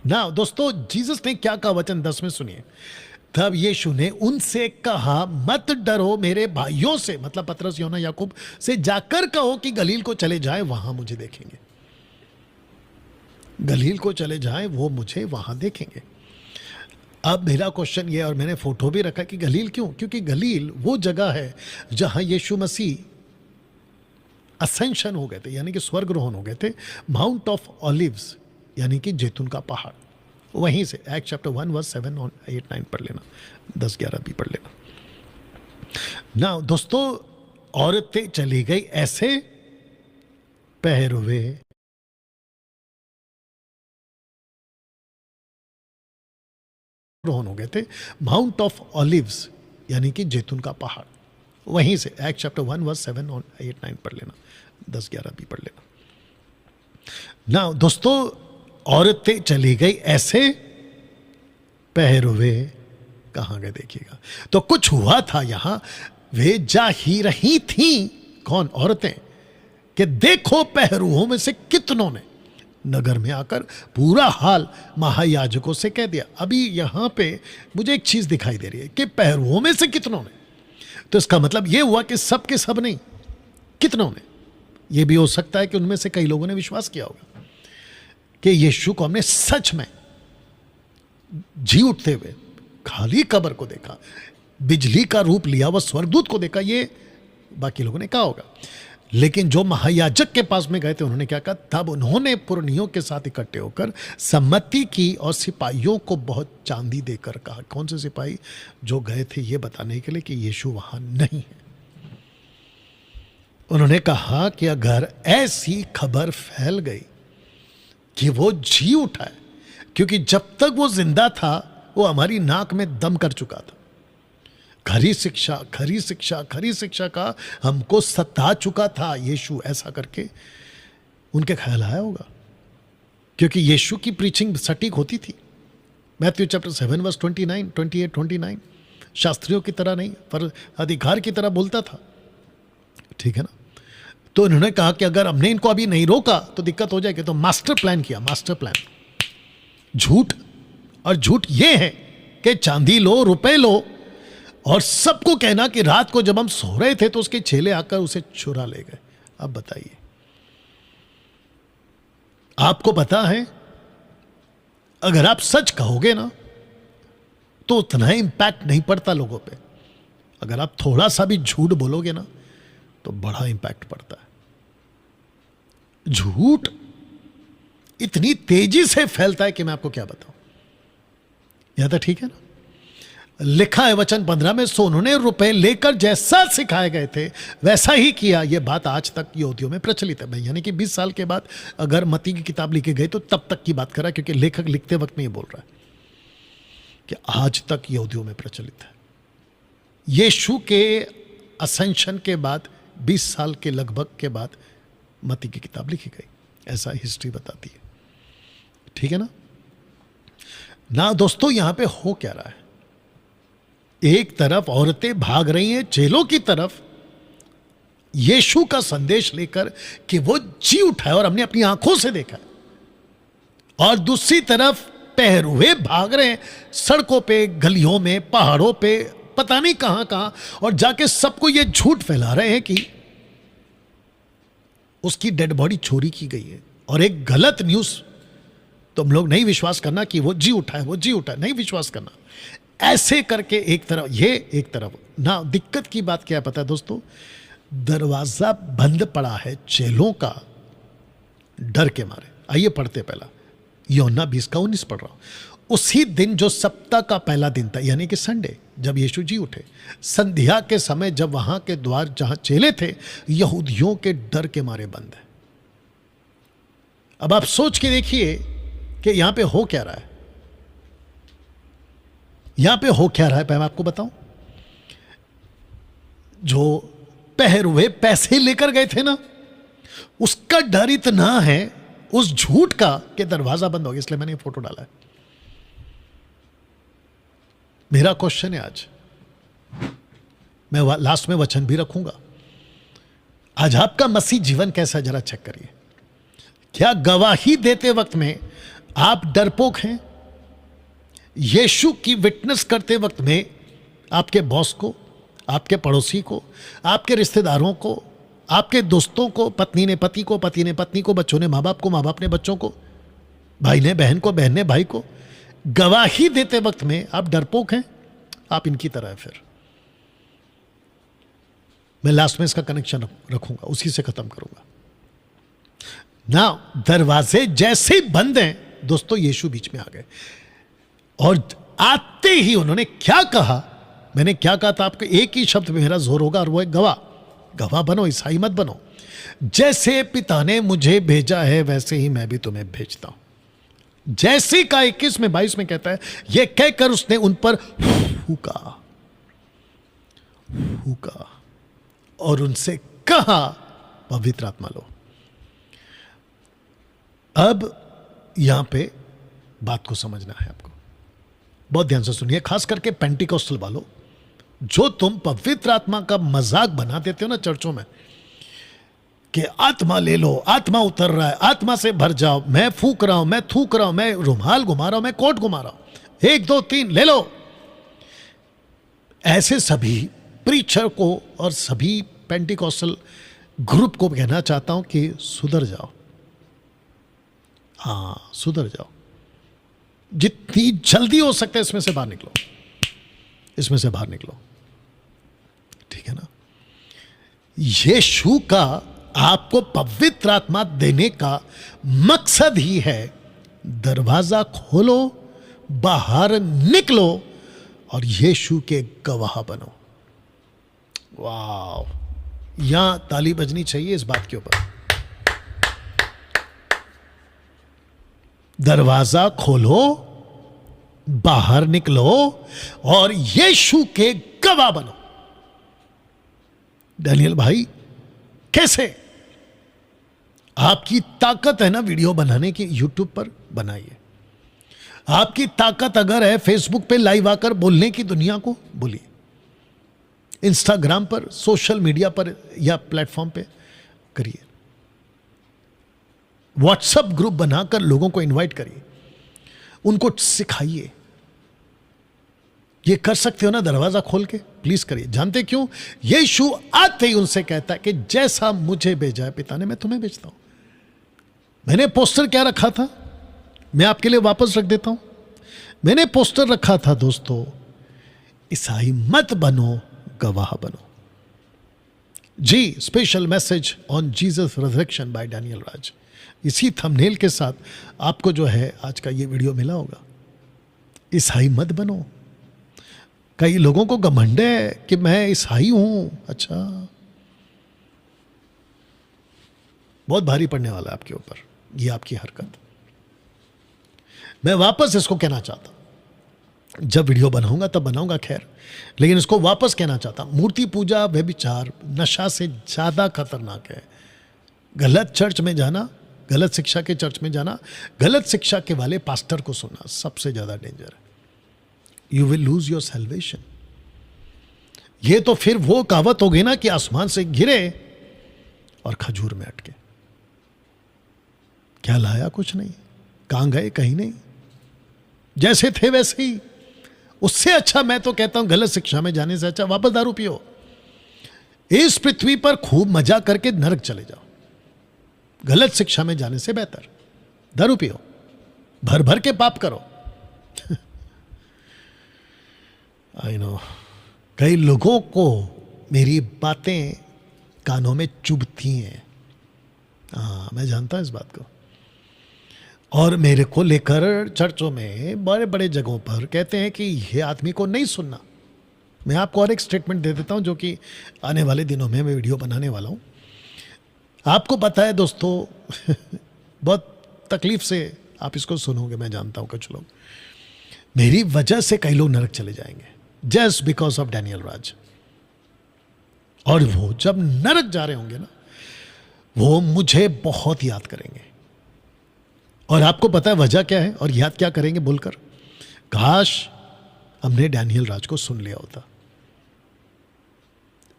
ना दोस्तों, जीसस ने क्या कहा? वचन 10 में सुनिए। तब यीशु ने उनसे कहा, मत डरो मेरे भाइयों से, मतलब पतरस, यूहन्ना, याकूब से जाकर कहो कि गलील को चले जाए, वहां मुझे देखेंगे। गलील को चले जाए, वो मुझे वहां देखेंगे। अब मेरा क्वेश्चन ये, और मैंने फोटो भी रखा कि गलील क्यों? क्योंकि गलील वो जगह है जहां यीशु मसीह असेंशन हो गए थे, यानी कि स्वर्गरोहण हो गए थे। माउंट ऑफ ऑलिव्स, यानी कि जैतून का पहाड़, वहीं से। एक्ट चैप्टर 1 वर्स 7 और 8 9 पढ़ लेना, 10 11 भी पढ़ लेना ना दोस्तों। औरतें चली गई ऐसे पहरुए हो गए थे। माउंट ऑफ ऑलिव्स, यानी कि जैतून का पहाड़, वहीं से। एक्ट चैप्टर 1 वर्स 7 और 8 9 पढ़ लेना, 10 11 भी पढ़ लेना ना दोस्तों। औरतें चली गई ऐसे पहरुए कहां गए देखिएगा। तो कुछ हुआ था यहां, वे जा ही रही थी। कौन? औरतें। कि देखो पहरुओं में से कितनों ने नगर में आकर पूरा हाल महायाजकों से कह दिया। अभी यहां पे मुझे एक चीज दिखाई दे रही है कि पहरुओं में से कितनों ने, तो इसका मतलब यह हुआ कि सब के सब नहीं, कितनों ने। यह भी हो सकता है कि उनमें से कई लोगों ने विश्वास किया होगा कि यीशु को हमने सच में जी उठते हुए खाली कब्र को देखा, बिजली का रूप लिया हुआ स्वर्गदूत को देखा, ये बाकी लोगों ने कहा होगा। लेकिन जो महायाजक के पास में गए थे, उन्होंने क्या कहा? तब उन्होंने पुरनियों के साथ इकट्ठे होकर सम्मति की और सिपाहियों को बहुत चांदी देकर कहा। कौन से सिपाही? जो गए थे ये बताने के लिए कि यीशु वहां नहीं है। उन्होंने कहा कि अगर ऐसी खबर फैल गई कि वो जी उठा है, क्योंकि जब तक वो जिंदा था वो हमारी नाक में दम कर चुका था। खरी शिक्षा, खरी शिक्षा, खरी शिक्षा का हमको सता चुका था यीशु, ऐसा करके उनके ख्याल आया होगा, क्योंकि यीशु की प्रीचिंग सटीक होती थी। मैथ्यू चैप्टर 7 वर्स 29, 28, 29 शास्त्रियों की तरह नहीं, पर अधिकार की तरह बोलता था। ठीक है ना। तो उन्होंने कहा कि अगर हमने इनको अभी नहीं रोका तो दिक्कत हो जाएगी। तो मास्टर प्लान किया, मास्टर प्लान। झूठ, और झूठ ये है कि चांदी लो, रुपए लो, और सबको कहना कि रात को जब हम सो रहे थे तो उसके चेले आकर उसे चुरा ले गए। अब बताइए, आपको पता है अगर आप सच कहोगे ना तो उतना इंपैक्ट नहीं पड़ता लोगों पे। अगर आप थोड़ा सा भी झूठ बोलोगे ना तो बड़ा इंपैक्ट पड़ता है। झूठ इतनी तेजी से फैलता है कि मैं आपको क्या बताऊं। यह तो ठीक है ना। लिखा है वचन 15 में, सो उन्होंने रुपए लेकर जैसा सिखाए गए थे वैसा ही किया। यह बात आज तक यहूदियों में प्रचलित है। यानी कि 20 साल के बाद अगर मत्ती की किताब लिखी गई तो तब तक की बात कर रहा है, क्योंकि लेखक लिखते वक्त में ये बोल रहा है कि आज तक यहूदियों में प्रचलित है। यीशु के असेंशन के बाद 20 साल के लगभग के बाद मत्ती की किताब लिखी गई, ऐसा हिस्ट्री बताती है। ठीक है ना दोस्तों, यहां पे हो क्या रहा है? एक तरफ औरतें भाग रही हैं चेलों की तरफ यीशु का संदेश लेकर कि वो जी उठा है और हमने अपनी आंखों से देखा, और दूसरी तरफ पहरुए भाग रहे हैं सड़कों पे, गलियों में, पहाड़ों पे, पता नहीं कहां कहां, और जाके सबको ये झूठ फैला रहे हैं कि उसकी डेड बॉडी चोरी की गई है। और एक गलत न्यूज, तुम लोग नहीं विश्वास करना कि वो जी उठा है, वो जी उठा है, नहीं विश्वास करना। ऐसे करके एक तरफ ये, एक तरफ ना। दिक्कत की बात क्या है पता है दोस्तों? दरवाजा बंद पड़ा है चेलों का डर के मारे। आइए पढ़ते पहला यूहन्ना 20 का 19 पढ़ रहा हूं। उसी दिन जो सप्ताह का पहला दिन था, यानी कि संडे, जब यीशु जी उठे, संध्या के समय जब वहां के द्वार जहां चेले थे यहूदियों के डर के मारे बंद है। अब आप सोच के देखिए कि यहां पे हो क्या रहा है। यहां पे हो क्या रहा है, मैं आपको बताऊं। जो पहरुए पैसे लेकर गए थे ना, उसका डर इतना है उस झूठ का कि दरवाजा बंद हो गया। इसलिए मैंने ये फोटो डाला है। मेरा क्वेश्चन है आज, मैं लास्ट में वचन भी रखूंगा, आज आपका मसीह जीवन कैसा है जरा चेक करिए। क्या गवाही देते वक्त में आप डरपोक हैं? यीशु की विटनेस करते वक्त में आपके बॉस को, आपके पड़ोसी को, आपके रिश्तेदारों को, आपके दोस्तों को, पत्नी ने पति को, पति ने पत्नी को, बच्चों ने माँ बाप को, माँ बाप ने बच्चों को, भाई ने बहन को, बहन ने भाई को, गवाही देते वक्त में आप डरपोक हैं? आप इनकी तरह है। फिर मैं लास्ट में इसका कनेक्शन रखूंगा, उसी से खत्म करूंगा ना। दरवाजे जैसे ही बंद हैं दोस्तों, यीशु बीच में आ गए और आते ही उन्होंने क्या कहा, मैंने क्या कहा था आपको, एक ही शब्द में मेरा जोर होगा और वो है गवाह। गवाह बनो, ईसाई मत बनो। जैसे पिता ने मुझे भेजा है वैसे ही मैं भी तुम्हें भेजता हूं। जैसे का 21 में 22 में कहता है, यह कहकर उसने उन पर फूका और उनसे कहा पवित्र आत्मा लो। अब यहां पे बात को समझना है आपको, बहुत ध्यान से सुनिए, खास करके पेंटिकोस्टल वालों, जो तुम पवित्र आत्मा का मजाक बना देते हो ना चर्चों में कि आत्मा ले लो, आत्मा उतर रहा है, आत्मा से भर जाओ, मैं फूक रहा हूं, मैं थूक रहा हूं, मैं रुमाल घुमा रहा हूं, मैं कोट घुमा रहा हूं, 1 2 3 ले लो। ऐसे सभी प्रीचर को और सभी पेंटिकोस्टल ग्रुप को कहना चाहता हूं कि सुधर जाओ। हां, सुधर जाओ, जितनी जल्दी हो सकता है इसमें से बाहर निकलो, इसमें से बाहर निकलो, ठीक है ना। यीशु का आपको पवित्र आत्मा देने का मकसद ही है, दरवाजा खोलो, बाहर निकलो और यीशु के गवाह बनो। वाह, यहां ताली बजनी चाहिए इस बात के ऊपर। दरवाजा खोलो, बाहर निकलो और यीशु के गवाह बनो। डैनियल भाई कैसे? आपकी ताकत है ना वीडियो बनाने की, यूट्यूब पर बनाइए। आपकी ताकत अगर है फेसबुक पे लाइव आकर बोलने की, दुनिया को बोलिए। इंस्टाग्राम पर, सोशल मीडिया पर या प्लेटफॉर्म पे करिए। व्हाट्सएप ग्रुप बनाकर लोगों को इनवाइट करिए, उनको सिखाइए। ये कर सकते हो ना, दरवाजा खोल के, प्लीज करिए। जानते क्यों? यीशु आते ही उनसे कहता है कि जैसा मुझे भेजा है पिता ने, मैं तुम्हें भेजता हूं। मैंने पोस्टर क्या रखा था, मैं आपके लिए वापस रख देता हूं। मैंने पोस्टर रखा था दोस्तों, ईसाई मत बनो, गवाह बनो। जी, special message on Jesus resurrection by Daniel Raj. इसी थंबनेल के साथ आपको जो है आज का ये वीडियो मिला होगा। ईसाई मत बनो। कई लोगों को घमंड है कि मैं ईसाई हूं। अच्छा, बहुत भारी पड़ने वाला है आपके ऊपर ये आपकी हरकत। मैं वापस इसको कहना चाहता हूं, जब वीडियो बनाऊंगा तब बनाऊंगा खैर, लेकिन इसको वापस कहना चाहता हूं। मूर्ति पूजा, व्यभिचार, नशा से ज्यादा खतरनाक है गलत चर्च में जाना, गलत शिक्षा के चर्च में जाना, गलत शिक्षा के वाले पास्टर को सुनना, सबसे ज्यादा डेंजर है। You will lose your salvation. ये तो फिर वो कहावत हो गई ना कि आसमान से गिरे और खजूर में अटके। क्या लाया? कुछ नहीं। कहां गए? कहीं नहीं। जैसे थे वैसे ही। उससे अच्छा मैं तो कहता हूं गलत शिक्षा में जाने से अच्छा वापस दारू पियो। इस पृथ्वी पर खूब मजा करके नरक चले जाओ, गलत शिक्षा में जाने से बेहतर दारू पियो, भर भर के पाप करो। आई नो, कई लोगों को मेरी बातें कानों में चुभती हैं। हाँ, मैं जानता हूं इस बात को। और मेरे को लेकर चर्चों में बड़े बड़े जगहों पर कहते हैं कि ये आदमी को नहीं सुनना। मैं आपको और एक स्टेटमेंट दे देता हूं जो कि आने वाले दिनों में मैं वीडियो बनाने वाला हूं। आपको पता है दोस्तों बहुत तकलीफ से आप इसको सुनोगे, मैं जानता हूं कुछ लोग, मेरी वजह से कई लोग नरक चले जाएंगे जस्ट बिकॉज ऑफ डैनियल राज। और वो जब नरक जा रहे होंगे ना, वो मुझे बहुत याद करेंगे। और आपको पता है वजह क्या है और याद क्या करेंगे बोलकर, काश हमने डैनियल राज को सुन लिया होता,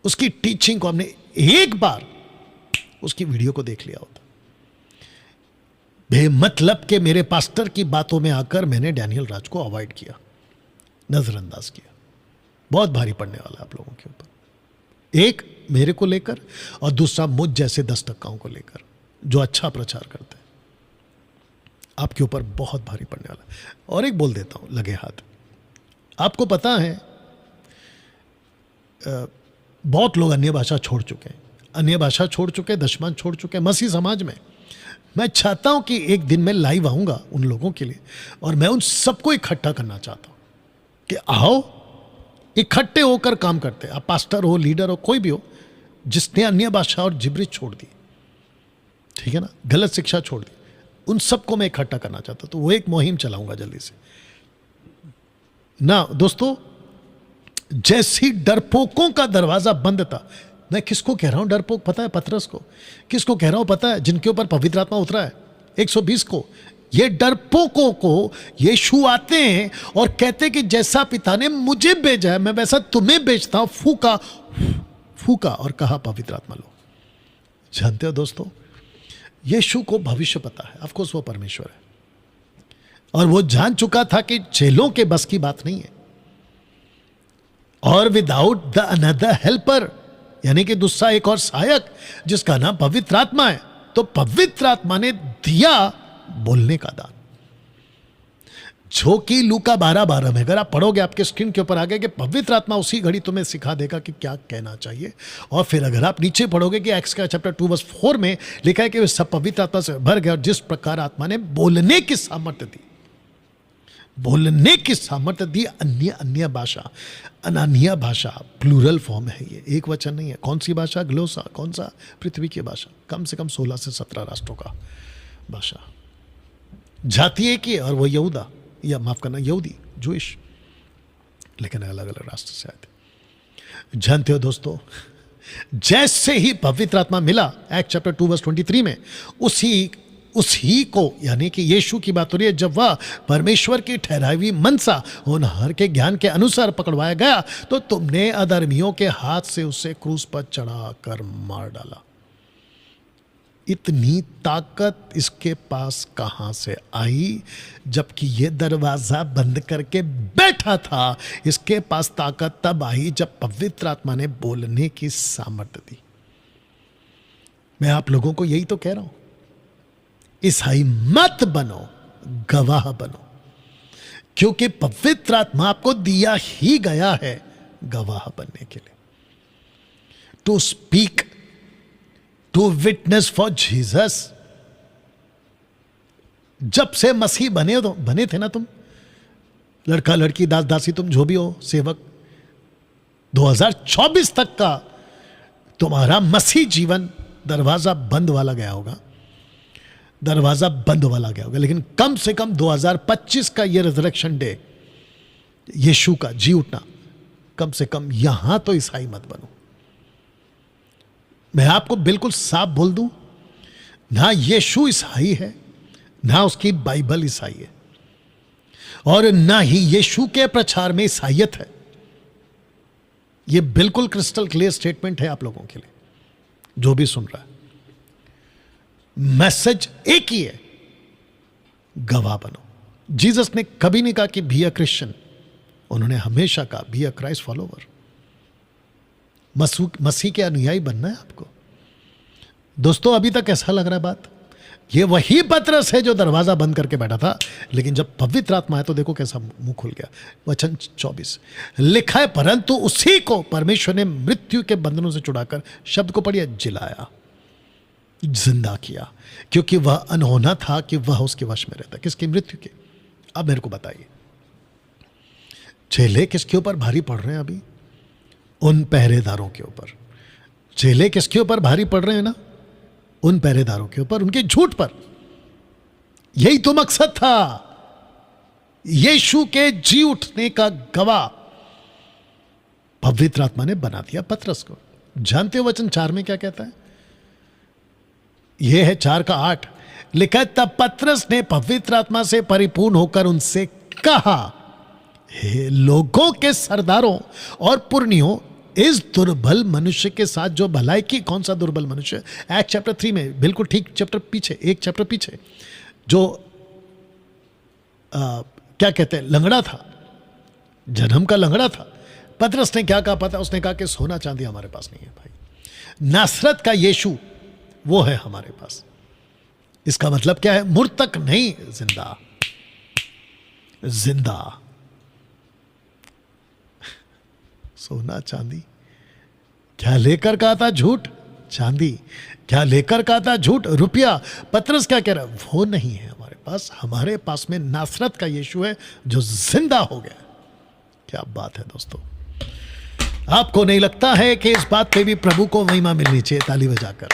उसकी टीचिंग को हमने एक बार उसकी वीडियो को देख लिया होता। बेमतलब के मेरे पास्टर की बातों में आकर मैंने डैनियल राज को अवॉइड किया, नजरअंदाज किया। बहुत भारी पड़ने वाला आप लोगों के ऊपर, एक मेरे को लेकर और दूसरा मुझ जैसे 10 टक्काओं को लेकर जो अच्छा प्रचार करते हैं। आपके ऊपर बहुत भारी पड़ने वाला। और एक बोल देता हूं, लगे हाथ। आपको पता है बहुत लोग अन्य भाषा छोड़ चुके हैं, अन्य भाषा छोड़ चुके, दशमान छोड़ चुके मसीह समाज में। मैं चाहता हूं कि एक दिन मैं लाइव आऊंगा उन लोगों के लिए और मैं उन सबको इकट्ठा करना चाहता हूं कि आओ इकट्ठे होकर काम करते हैं। आप पास्टर हो, लीडर हो, कोई भी हो जिसने अन्य भाषा और जिब्रिश छोड़ दी, ठीक है ना, गलत शिक्षा छोड़ दी, उन सबको मैं इकट्ठा करना चाहता हूं। तो वो एक मुहिम चलाऊंगा जल्दी से ना दोस्तों। जैसी डरपोकों का दरवाजा बंद था, मैं किसको कह रहा हूं डरपोक पता है? पतरस को। किसको कह रहा हूं पता है? जिनके ऊपर पवित्र आत्मा उतरा है 120 को। ये डरपोकों को यीशु आते हैं और कहते हैं कि जैसा पिता ने मुझे भेजा है मैं वैसा तुम्हें भेजता हूं। फूका फूका और कहा पवित्र आत्मा लो। जानते हो दोस्तों, यीशु को भविष्य पता है, ऑफकोर्स वो परमेश्वर है, और वो जान चुका था कि चेलों के बस की बात नहीं है। और विदाउट द अनदर हेल्पर, यानी कि दूसरा एक और सहायक जिसका नाम पवित्र आत्मा है, तो पवित्र आत्मा ने दिया बोलने का दान, जो कि लूका 12:12 में अगर आप पढ़ोगे आपके स्क्रीन के ऊपर आ गया कि पवित्र आत्मा उसी घड़ी तुम्हें सिखा देगा कि क्या कहना चाहिए। और फिर अगर आप नीचे पढ़ोगे कि एक्स का चैप्टर 2:4 में लिखा है कि वे सब पवित्र आत्मा से भर गए और जिस प्रकार आत्मा ने बोलने की सामर्थ्य दी, बोलने की सामर्थ्य दी, अन्य अन्य भाषा, अनान्य भाषा, प्लूरल फॉर्म है, ये एक वचन नहीं है। कौन सी भाषा? ग्लोसा। कौन सा? पृथ्वी की भाषा, कम से कम 16 से 17 राष्ट्रों का भाषा। जाति एक ही है और वो यहूदा, या माफ करना यहूदी, जूइश, लेकिन अलग अलग राष्ट्र से आए थे। जानते हो दोस्तों, जैसे ही पवित्र आत्मा मिला एक्ट चैप्टर 2:23 में, उसी को यानी कि यीशु की बात हो रही है, जब वह परमेश्वर की ठहराई हुई मनसा होनहार के ज्ञान के अनुसार पकड़वाया गया तो तुमने अधर्मियों के हाथ से उसे क्रूस पर चढ़ा कर मार डाला। इतनी ताकत इसके पास कहां से आई? जबकि यह दरवाजा बंद करके बैठा था। इसके पास ताकत तब आई जब पवित्र आत्मा ने बोलने की सामर्थ्य दी। मैं आप लोगों को यही तो कह रहा हूं, ईसाई मत बनो, गवाह बनो, क्योंकि पवित्र आत्मा आपको दिया ही गया है गवाह बनने के लिए, to speak, to witness for Jesus. जब से मसीह बने थे ना तुम, लड़का लड़की दास दासी तुम जो भी हो, सेवक, 2024 तक का तुम्हारा मसीह जीवन दरवाजा बंद वाला गया होगा, दरवाजा बंद वाला गया होगा। लेकिन कम से कम 2025 का ये रिजरेक्शन डे, यीशु का जी उठना, कम से कम यहां तो ईसाई मत बनो। मैं आपको बिल्कुल साफ बोल दूं, ना यीशु ईसाई है, ना उसकी बाइबल ईसाई है, और ना ही यीशु के प्रचार में ईसाइयत है। यह बिल्कुल क्रिस्टल क्लियर स्टेटमेंट है आप लोगों के लिए जो भी सुन रहा है। मैसेज एक ही है, गवाह बनो। जीसस ने कभी नहीं कहा कि बी अ क्रिश्चियन, उन्होंने हमेशा कहा बी अ क्राइस्ट फॉलोवर। मसीह के अनुयायी बनना है आपको। दोस्तों अभी तक ऐसा लग रहा है बात, ये वही पतरस है जो दरवाजा बंद करके बैठा था, लेकिन जब पवित्र आत्मा है तो देखो कैसा मुंह खुल गया। वचन 24 लिखा है, परंतु उसी को परमेश्वर ने मृत्यु के बंधनों से छुड़ाकर, शब्द को पढ़िए, जिलाया। जिंदा किया, क्योंकि वह अनहोना था कि वह उसके वश में रहता। किसकी? मृत्यु के। अब मेरे को बताइए, चेले किसके ऊपर भारी पड़ रहे हैं अभी? उन पहरेदारों के ऊपर। चेले किसके ऊपर भारी पड़ रहे हैं ना? उन पहरेदारों के ऊपर, उनके झूठ पर। यही तो मकसद था यीशु के जी उठने का गवाह पवित्र आत्मा ने बना दिया पतरस को। जानते हो वचन 4 में क्या कहता है? यह है 4:8, लिखा है, तब पतरस ने पवित्र आत्मा से परिपूर्ण होकर उनसे कहा, हे लोगों के सरदारों और पुरनियों, इस दुर्बल मनुष्य के साथ जो भलाई की। कौन सा दुर्बल मनुष्य? एक्ट चैप्टर 3 में, बिल्कुल ठीक चैप्टर पीछे, एक चैप्टर पीछे, जो क्या कहते हैं, लंगड़ा था, जन्म का लंगड़ा था। पतरस ने क्या कहा पता? उसने कहा कि सोना चांदी हमारे पास नहीं है भाई, नासरत का यीशु वो है हमारे पास। इसका मतलब क्या है? मुर्तक नहीं, जिंदा। जिंदा। सोना चांदी क्या लेकर का था? झूठ। चांदी क्या लेकर का था? झूठ। रुपया। पतरस क्या कह रहा है? वो नहीं है हमारे पास। हमारे पास में नासरत का यीशु है जो जिंदा हो गया। क्या बात है दोस्तों! आपको नहीं लगता है कि इस बात पे भी प्रभु को महिमा मिलनी चाहिए? ताली बजाकर।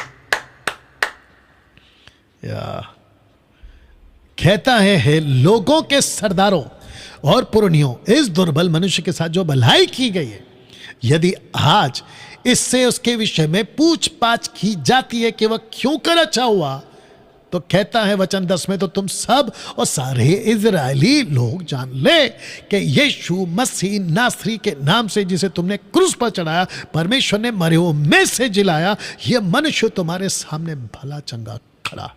कहता है लोगों के सरदारों और पुरनियों, इस दुर्बल मनुष्य के साथ जो भलाई की गई है, यदि आज इससे उसके विषय में पूछताछ की जाती है कि वह क्यों कर अच्छा हुआ, तो कहता है वचन 10 में, तो तुम सब और सारे इजरायली लोग जान ले कि यीशु मसीह नासरी के नाम से, जिसे तुमने क्रूस पर चढ़ाया, परमेश्वर ने मरे हुओं में से जिलाया। यह मनुष्य तुम्हारे सामने भला चंगा खड़ा।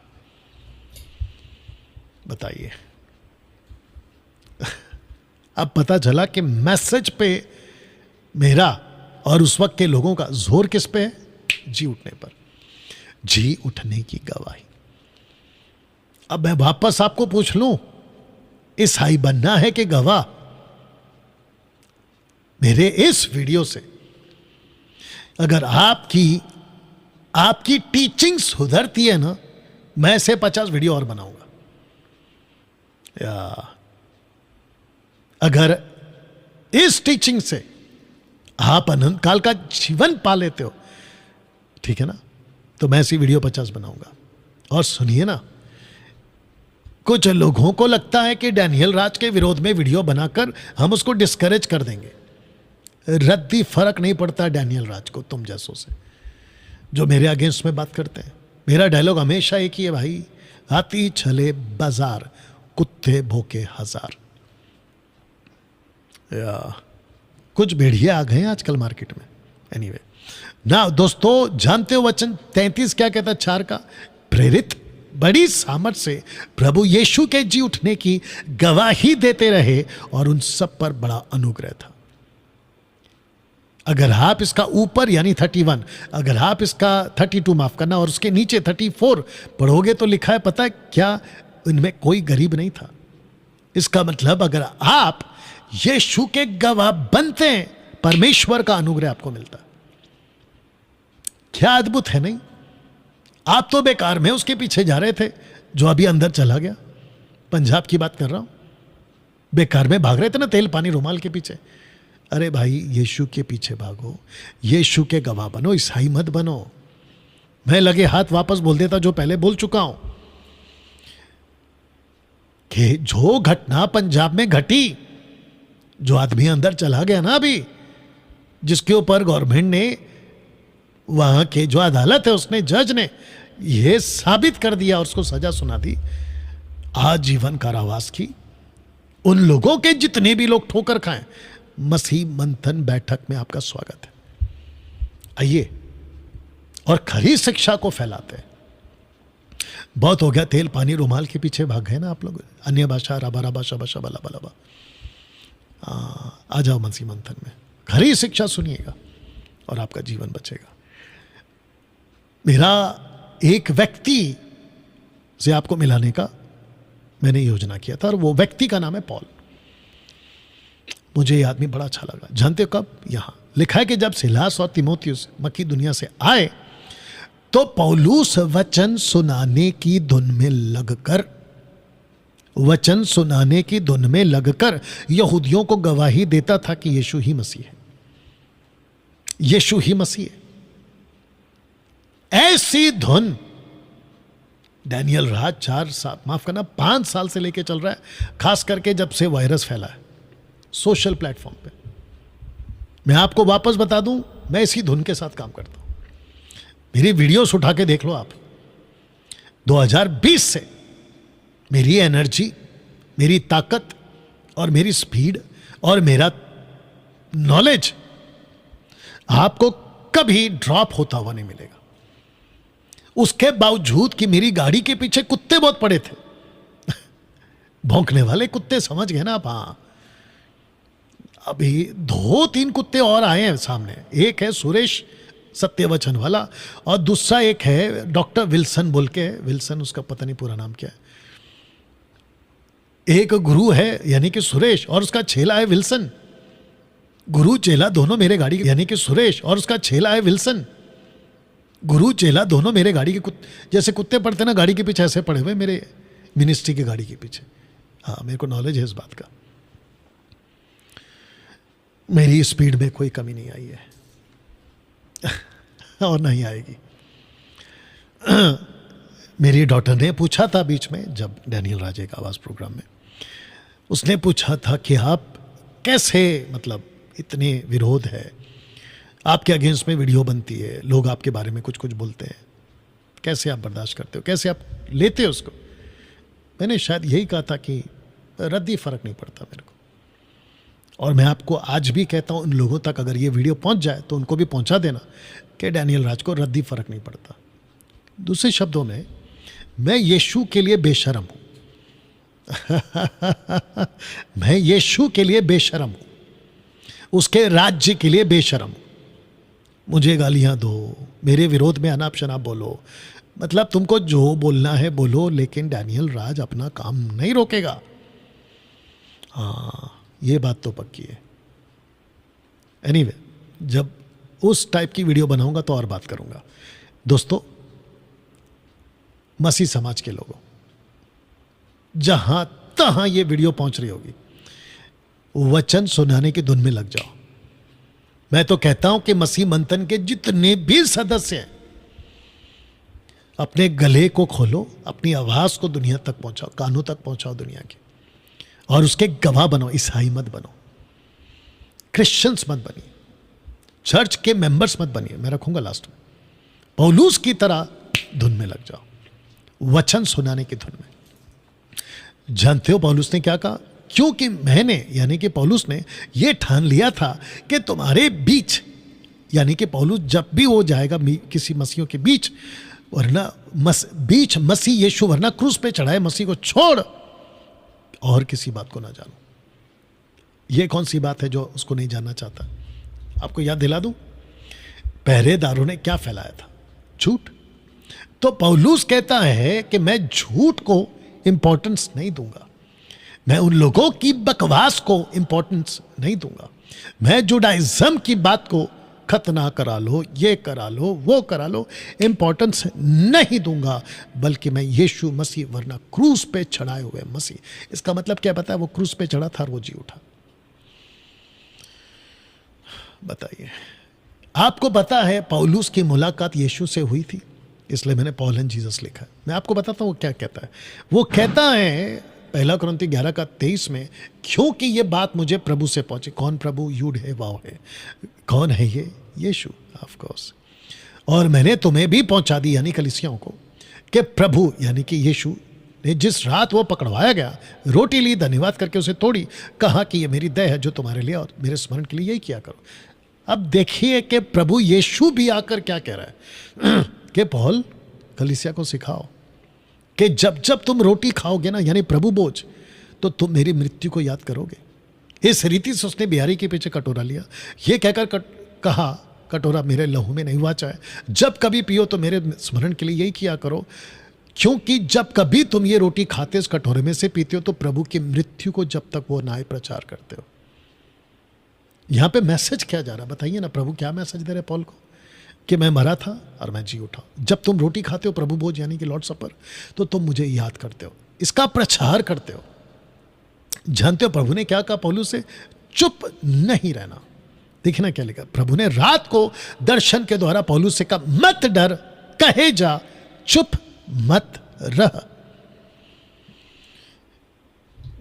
बताइए, अब पता चला कि मैसेज पे मेरा और उस वक्त के लोगों का जोर किस पे है? जी उठने पर। जी उठने की गवाही। अब मैं वापस आपको पूछ लूं, ईसाई बनना है कि गवाह? मेरे इस वीडियो से अगर आपकी टीचिंग सुधरती है ना, मैं ऐसे 50 वीडियो और बनाऊंगा। या अगर इस टीचिंग से आप अनंत काल का जीवन पा लेते हो, ठीक है ना, तो मैं ऐसी वीडियो 50 बनाऊंगा। और सुनिए ना, कुछ लोगों को लगता है कि डैनियल राज के विरोध में वीडियो बनाकर हम उसको डिस्करेज कर देंगे। रद्दी फर्क नहीं पड़ता डैनियल राज को तुम जैसों से, जो मेरे अगेंस्ट में बात करते हैं। मेरा डायलॉग हमेशा एक ही है भाई, हाथी चले बाजार, कुत्ते भोके हजार। कुछ भेड़िए आ गए हैं आजकल मार्केट में। एनीवे ना दोस्तों, जानते हो वचन 33 क्या कहता है? 4 का, प्रेरित बड़ी सामर्थ से प्रभु यीशु के जी उठने की गवाही देते रहे और उन सब पर बड़ा अनुग्रह था। अगर आप इसका ऊपर यानी 31, अगर आप इसका 32 माफ करना और उसके नीचे 34 पढ़ोगे तो लिखा है, पता है क्या? इनमें कोई गरीब नहीं था। इसका मतलब अगर आप यीशु के गवाह बनते हैं, परमेश्वर का अनुग्रह आपको मिलता है। क्या अद्भुत है नहीं? आप तो बेकार में उसके पीछे जा रहे थे जो अभी अंदर चला गया। पंजाब की बात कर रहा हूं। बेकार में भाग रहे थे ना तेल पानी रुमाल के पीछे। अरे भाई, यीशु के पीछे भागो, यीशु के गवाह बनो, ईसाई मत बनो। मैं लगे हाथ वापस बोल देता जो पहले बोल चुका हूं कि जो घटना पंजाब में घटी, जो आदमी अंदर चला गया ना अभी, जिसके ऊपर गवर्नमेंट ने, वहां के जो अदालत है उसने, जज ने यह साबित कर दिया और उसको सजा सुना दी आजीवन कारावास की। उन लोगों के जितने भी लोग ठोकर खाएं, मसीह मंथन बैठक में आपका स्वागत है। आइए और खरी शिक्षा को फैलाते हैं। बहुत हो गया तेल पानी रुमाल के पीछे भाग गए ना आप लोग। अन्य भाषा, राबा भाषा, भाषा बला बला। आ जाओ मसीह मंथन में, खरी शिक्षा सुनिएगा और आपका जीवन बचेगा। मेरा एक व्यक्ति से आपको मिलाने का मैंने योजना किया था और वो व्यक्ति का नाम है पॉल। मुझे ये आदमी बड़ा अच्छा लगा। जानते हो कब? यहां लिखा है कि जब सिलास और तिमोथियुस मक्की दुनिया से आए तो पौलुस वचन सुनाने की धुन में लगकर यहूदियों को गवाही देता था कि यीशु ही मसीह है, यीशु ही मसीह है। ऐसी धुन डैनियल राज 5 साल से लेके चल रहा है, खास करके जब से वायरस फैला है सोशल प्लेटफॉर्म पे। मैं आपको वापस बता दूं, मैं इसी धुन के साथ काम करता हूं। मेरी वीडियोस उठा के देख लो आप। 2020 से मेरी एनर्जी, मेरी ताकत और मेरी स्पीड और मेरा नॉलेज आपको कभी ड्रॉप होता हुआ नहीं मिलेगा। उसके बावजूद कि मेरी गाड़ी के पीछे कुत्ते बहुत पड़े थे भौंकने वाले कुत्ते, समझ गए ना आप? हाँ, अभी 2-3 कुत्ते और आए हैं सामने। एक है सुरेश सत्यवचन वाला और दूसरा एक है डॉक्टर विल्सन बोल के, विल्सन उसका पता नहीं पूरा नाम क्या है। एक गुरु है यानी कि सुरेश और उसका चेला है विल्सन। गुरु चेला दोनों मेरे गाड़ी के, यानी कि सुरेश और उसका चेला है विल्सन। गुरु चेला दोनों मेरे गाड़ी के जैसे कुत्ते पड़ते ना गाड़ी के पीछे, ऐसे पड़े हुए मेरे मिनिस्ट्री की गाड़ी के पीछे। हाँ, मेरे को नॉलेज है इस बात का। मेरी स्पीड में कोई कमी नहीं आई है और नहीं आएगी। मेरी डॉटर ने पूछा था बीच में, जब डैनियल राज एक आवाज़ प्रोग्राम में, उसने पूछा था कि आप कैसे, मतलब इतने विरोध है, आपके अगेंस्ट में वीडियो बनती है, लोग आपके बारे में कुछ कुछ बोलते हैं, कैसे आप बर्दाश्त करते हो, कैसे आप लेते हो उसको? मैंने शायद यही कहा था कि रद्दी फ़र्क नहीं पड़ता मेरे को। और मैं आपको आज भी कहता हूँ, उन लोगों तक अगर ये वीडियो पहुँच जाए तो उनको भी पहुँचा देना कि डैनियल राज को रद्दी फ़र्क नहीं पड़ता। दूसरे शब्दों में, मैं यीशु के लिए बेशर्म हूँ मैं यीशु के लिए बेशर्म हूँ, उसके राज्य के लिए बेशर्म हूँ। मुझे गालियाँ दो, मेरे विरोध में अनाप शनाप बोलो, मतलब तुमको जो बोलना है बोलो, लेकिन डैनियल राज अपना काम नहीं रोकेगा। हाँ, ये बात तो पक्की है। एनीवे, जब उस टाइप की वीडियो बनाऊंगा तो और बात करूंगा। दोस्तों, मसीह समाज के लोगों, जहां तहां ये वीडियो पहुंच रही होगी, वचन सुनाने की धुन में लग जाओ। मैं तो कहता हूं कि मसीह मंथन के जितने भी सदस्य हैं, अपने गले को खोलो, अपनी आवाज को दुनिया तक पहुंचाओ, कानों तक पहुंचाओ दुनिया के, और उसके गवाह बनो। ईसाई मत बनो, क्रिश्चियंस मत बनिए, चर्च के मेंबर्स मत बनिए। मैं रखूंगा लास्ट में। पौलुस की तरह धुन में लग जाओ, वचन सुनाने की धुन में। जानते हो पौलुस ने क्या कहा? क्योंकि मैंने, यानी कि पौलुस ने यह ठान लिया था कि तुम्हारे बीच, यानी कि पौलुस जब भी वो जाएगा किसी मसीहों के बीच, वरना बीच मसीह यीशु, वरना क्रूस पे चढ़ाए मसीह को छोड़ और किसी बात को ना जानो। ये कौन सी बात है जो उसको नहीं जानना चाहता? आपको याद दिला दूं, पहरेदारों ने क्या फैलाया था? झूठ। तो पौलुस कहता है कि मैं झूठ को इंपॉर्टेंस नहीं दूंगा, मैं उन लोगों की बकवास को इंपॉर्टेंस नहीं दूंगा, मैं जुडाइज्म की बात को खतना करा लो, ये करा लो, वो करा लो, इंपॉर्टेंस नहीं दूंगा, बल्कि मैं यीशु मसीह, वरना क्रूस पे चढ़ाए हुए मसीह। इसका मतलब क्या पता है? वो क्रूस पे चढ़ा था, वो जी उठा। बताइए, आपको पता है पौलुस की मुलाकात यीशु से हुई थी, इसलिए मैंने पॉल एंड जीसस लिखा है। मैं आपको बताता हूँ वो क्या कहता है। वो कहता है 1 कुरिन्थी 11:23 में, क्योंकि ये बात मुझे प्रभु से पहुंची। कौन प्रभु? यूड है, वाव है। कौन है ये? यीशु, ऑफ कोर्स। और मैंने तुम्हें भी पहुंचा दी, यानी कलीसियाओं को, कि प्रभु, यानी कि यीशु ने जिस रात वो पकड़वाया गया, रोटी ली, धन्यवाद करके उसे तोड़ी, कहा कि ये मेरी देह है जो तुम्हारे लिए, और मेरे स्मरण के लिए यही किया करो। अब देखिए कि प्रभु यीशु भी आकर क्या कह रहा है कि पौल, कलीसिया को सिखाओ कि जब जब तुम रोटी खाओगे ना, यानी प्रभु भोज, तो तुम मेरी मृत्यु को याद करोगे। इस रीति से उसने बिहारी के पीछे कटोरा लिया, ये कहकर कहा, कटोरा मेरे लहू में नहीं वाचा है, जब कभी पियो तो मेरे स्मरण के लिए यही किया करो, क्योंकि जब कभी तुम ये रोटी खाते इस कटोरे में से पीते हो तो प्रभु की मृत्यु को जब तक वो ना प्रचार करते हो। यहां पे मैसेज क्या जा रहा है बताइए ना? प्रभु क्या मैसेज दे रहे पौल को? कि मैं मरा था और मैं जी उठा। जब तुम रोटी खाते हो प्रभु भोज यानी कि लॉर्ड सपर, तो तुम मुझे याद करते हो, इसका प्रचार करते हो। जानते हो प्रभु ने क्या कहा पौलुस से? चुप नहीं रहना। देखिए ना क्या लिखा, प्रभु ने रात को दर्शन के द्वारा पौलुस से कहा, मत डर, कहे जा, चुप मत रह।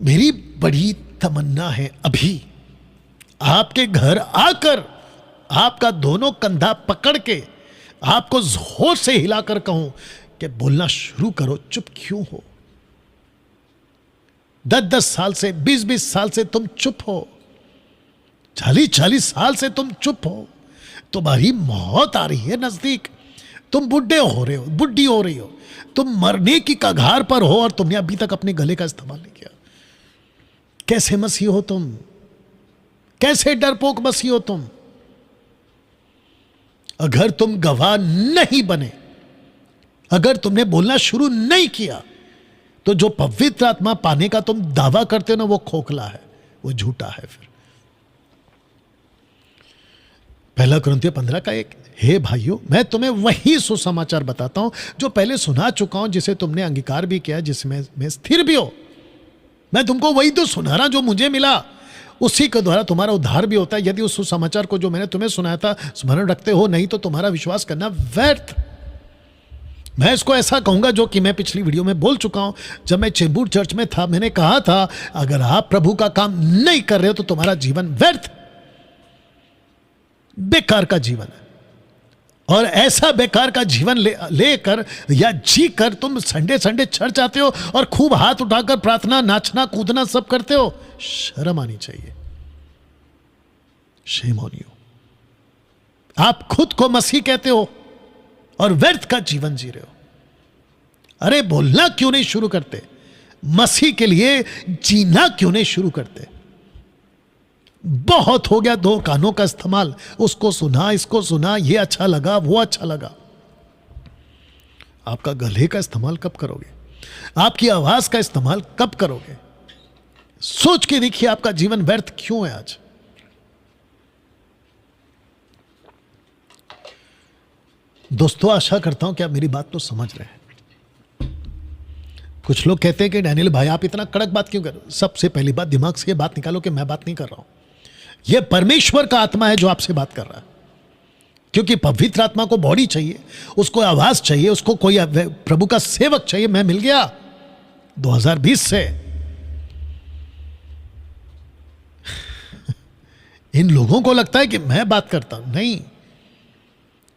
मेरी बड़ी तमन्ना है अभी आपके घर आकर आपका दोनों कंधा पकड़ के आपको जोर से हिलाकर कहूं कि बोलना शुरू करो, चुप क्यों हो? 10-10 साल से, 20-20 साल से तुम चुप हो, 40-40 साल से तुम चुप हो। तुम्हारी मौत आ रही है नजदीक, तुम बुढ़े हो रहे हो, बुढ़ी हो रही हो, तुम मरने की कगार पर हो और तुमने अभी तक अपने गले का इस्तेमाल नहीं किया। कैसे मसीह हो तुम? कैसे डरपोक मसीह हो तुम? अगर तुम गवाह नहीं बने, अगर तुमने बोलना शुरू नहीं किया, तो जो पवित्र आत्मा पाने का तुम दावा करते हो ना, वो खोखला है, वो झूठा है। फिर 1 कुरिन्थियों 15 का 1, हे भाइयों, मैं तुम्हें वही सुसमाचार बताता हूं जो पहले सुना चुका हूं, जिसे तुमने अंगीकार भी किया, जिसमें मैं स्थिर भी हो। मैं तुमको वही तो सुना रहा जो मुझे मिला, उसी के द्वारा तुम्हारा उद्धार भी होता है। यदि उस सुसमाचार को जो मैंने तुम्हें सुनाया था स्मरण रखते हो, नहीं तो तुम्हारा विश्वास करना व्यर्थ। मैं इसको ऐसा कहूंगा जो कि मैं पिछली वीडियो में बोल चुका हूं। जब मैं चेंबूर चर्च में था, मैंने कहा था, अगर आप प्रभु का काम नहीं कर रहे हो तो तुम्हारा जीवन व्यर्थ, बेकार का जीवन है। और ऐसा बेकार का जीवन लेकर या जी कर तुम संडे संडे चर्च आते हो और खूब हाथ उठाकर प्रार्थना, नाचना, कूदना सब करते हो। शर्म आनी चाहिए। Shame on you. आप खुद को मसीह कहते हो और व्यर्थ का जीवन जी रहे हो। अरे बोलना क्यों नहीं शुरू करते? मसीह के लिए जीना क्यों नहीं शुरू करते? बहुत हो गया 2 कानों का इस्तेमाल, उसको सुना, इसको सुना, ये अच्छा लगा, वो अच्छा लगा। आपका गले का इस्तेमाल कब करोगे? आपकी आवाज का इस्तेमाल कब करोगे? सोच के देखिए आपका जीवन व्यर्थ क्यों है आज। दोस्तों, आशा करता हूं कि आप मेरी बात तो समझ रहे हैं। कुछ लोग कहते हैं कि डैनियल भाई आप इतना कड़क बात क्यों कर रहे हो? सबसे पहली बात, दिमाग से ये बात निकालो कि मैं बात नहीं कर रहा हूं। यह परमेश्वर का आत्मा है जो आपसे बात कर रहा है। क्योंकि पवित्र आत्मा को बॉडी चाहिए, उसको आवाज चाहिए, उसको कोई प्रभु का सेवक चाहिए। मैं मिल गया 2020 से। इन लोगों को लगता है कि मैं बात करता हूं, नहीं,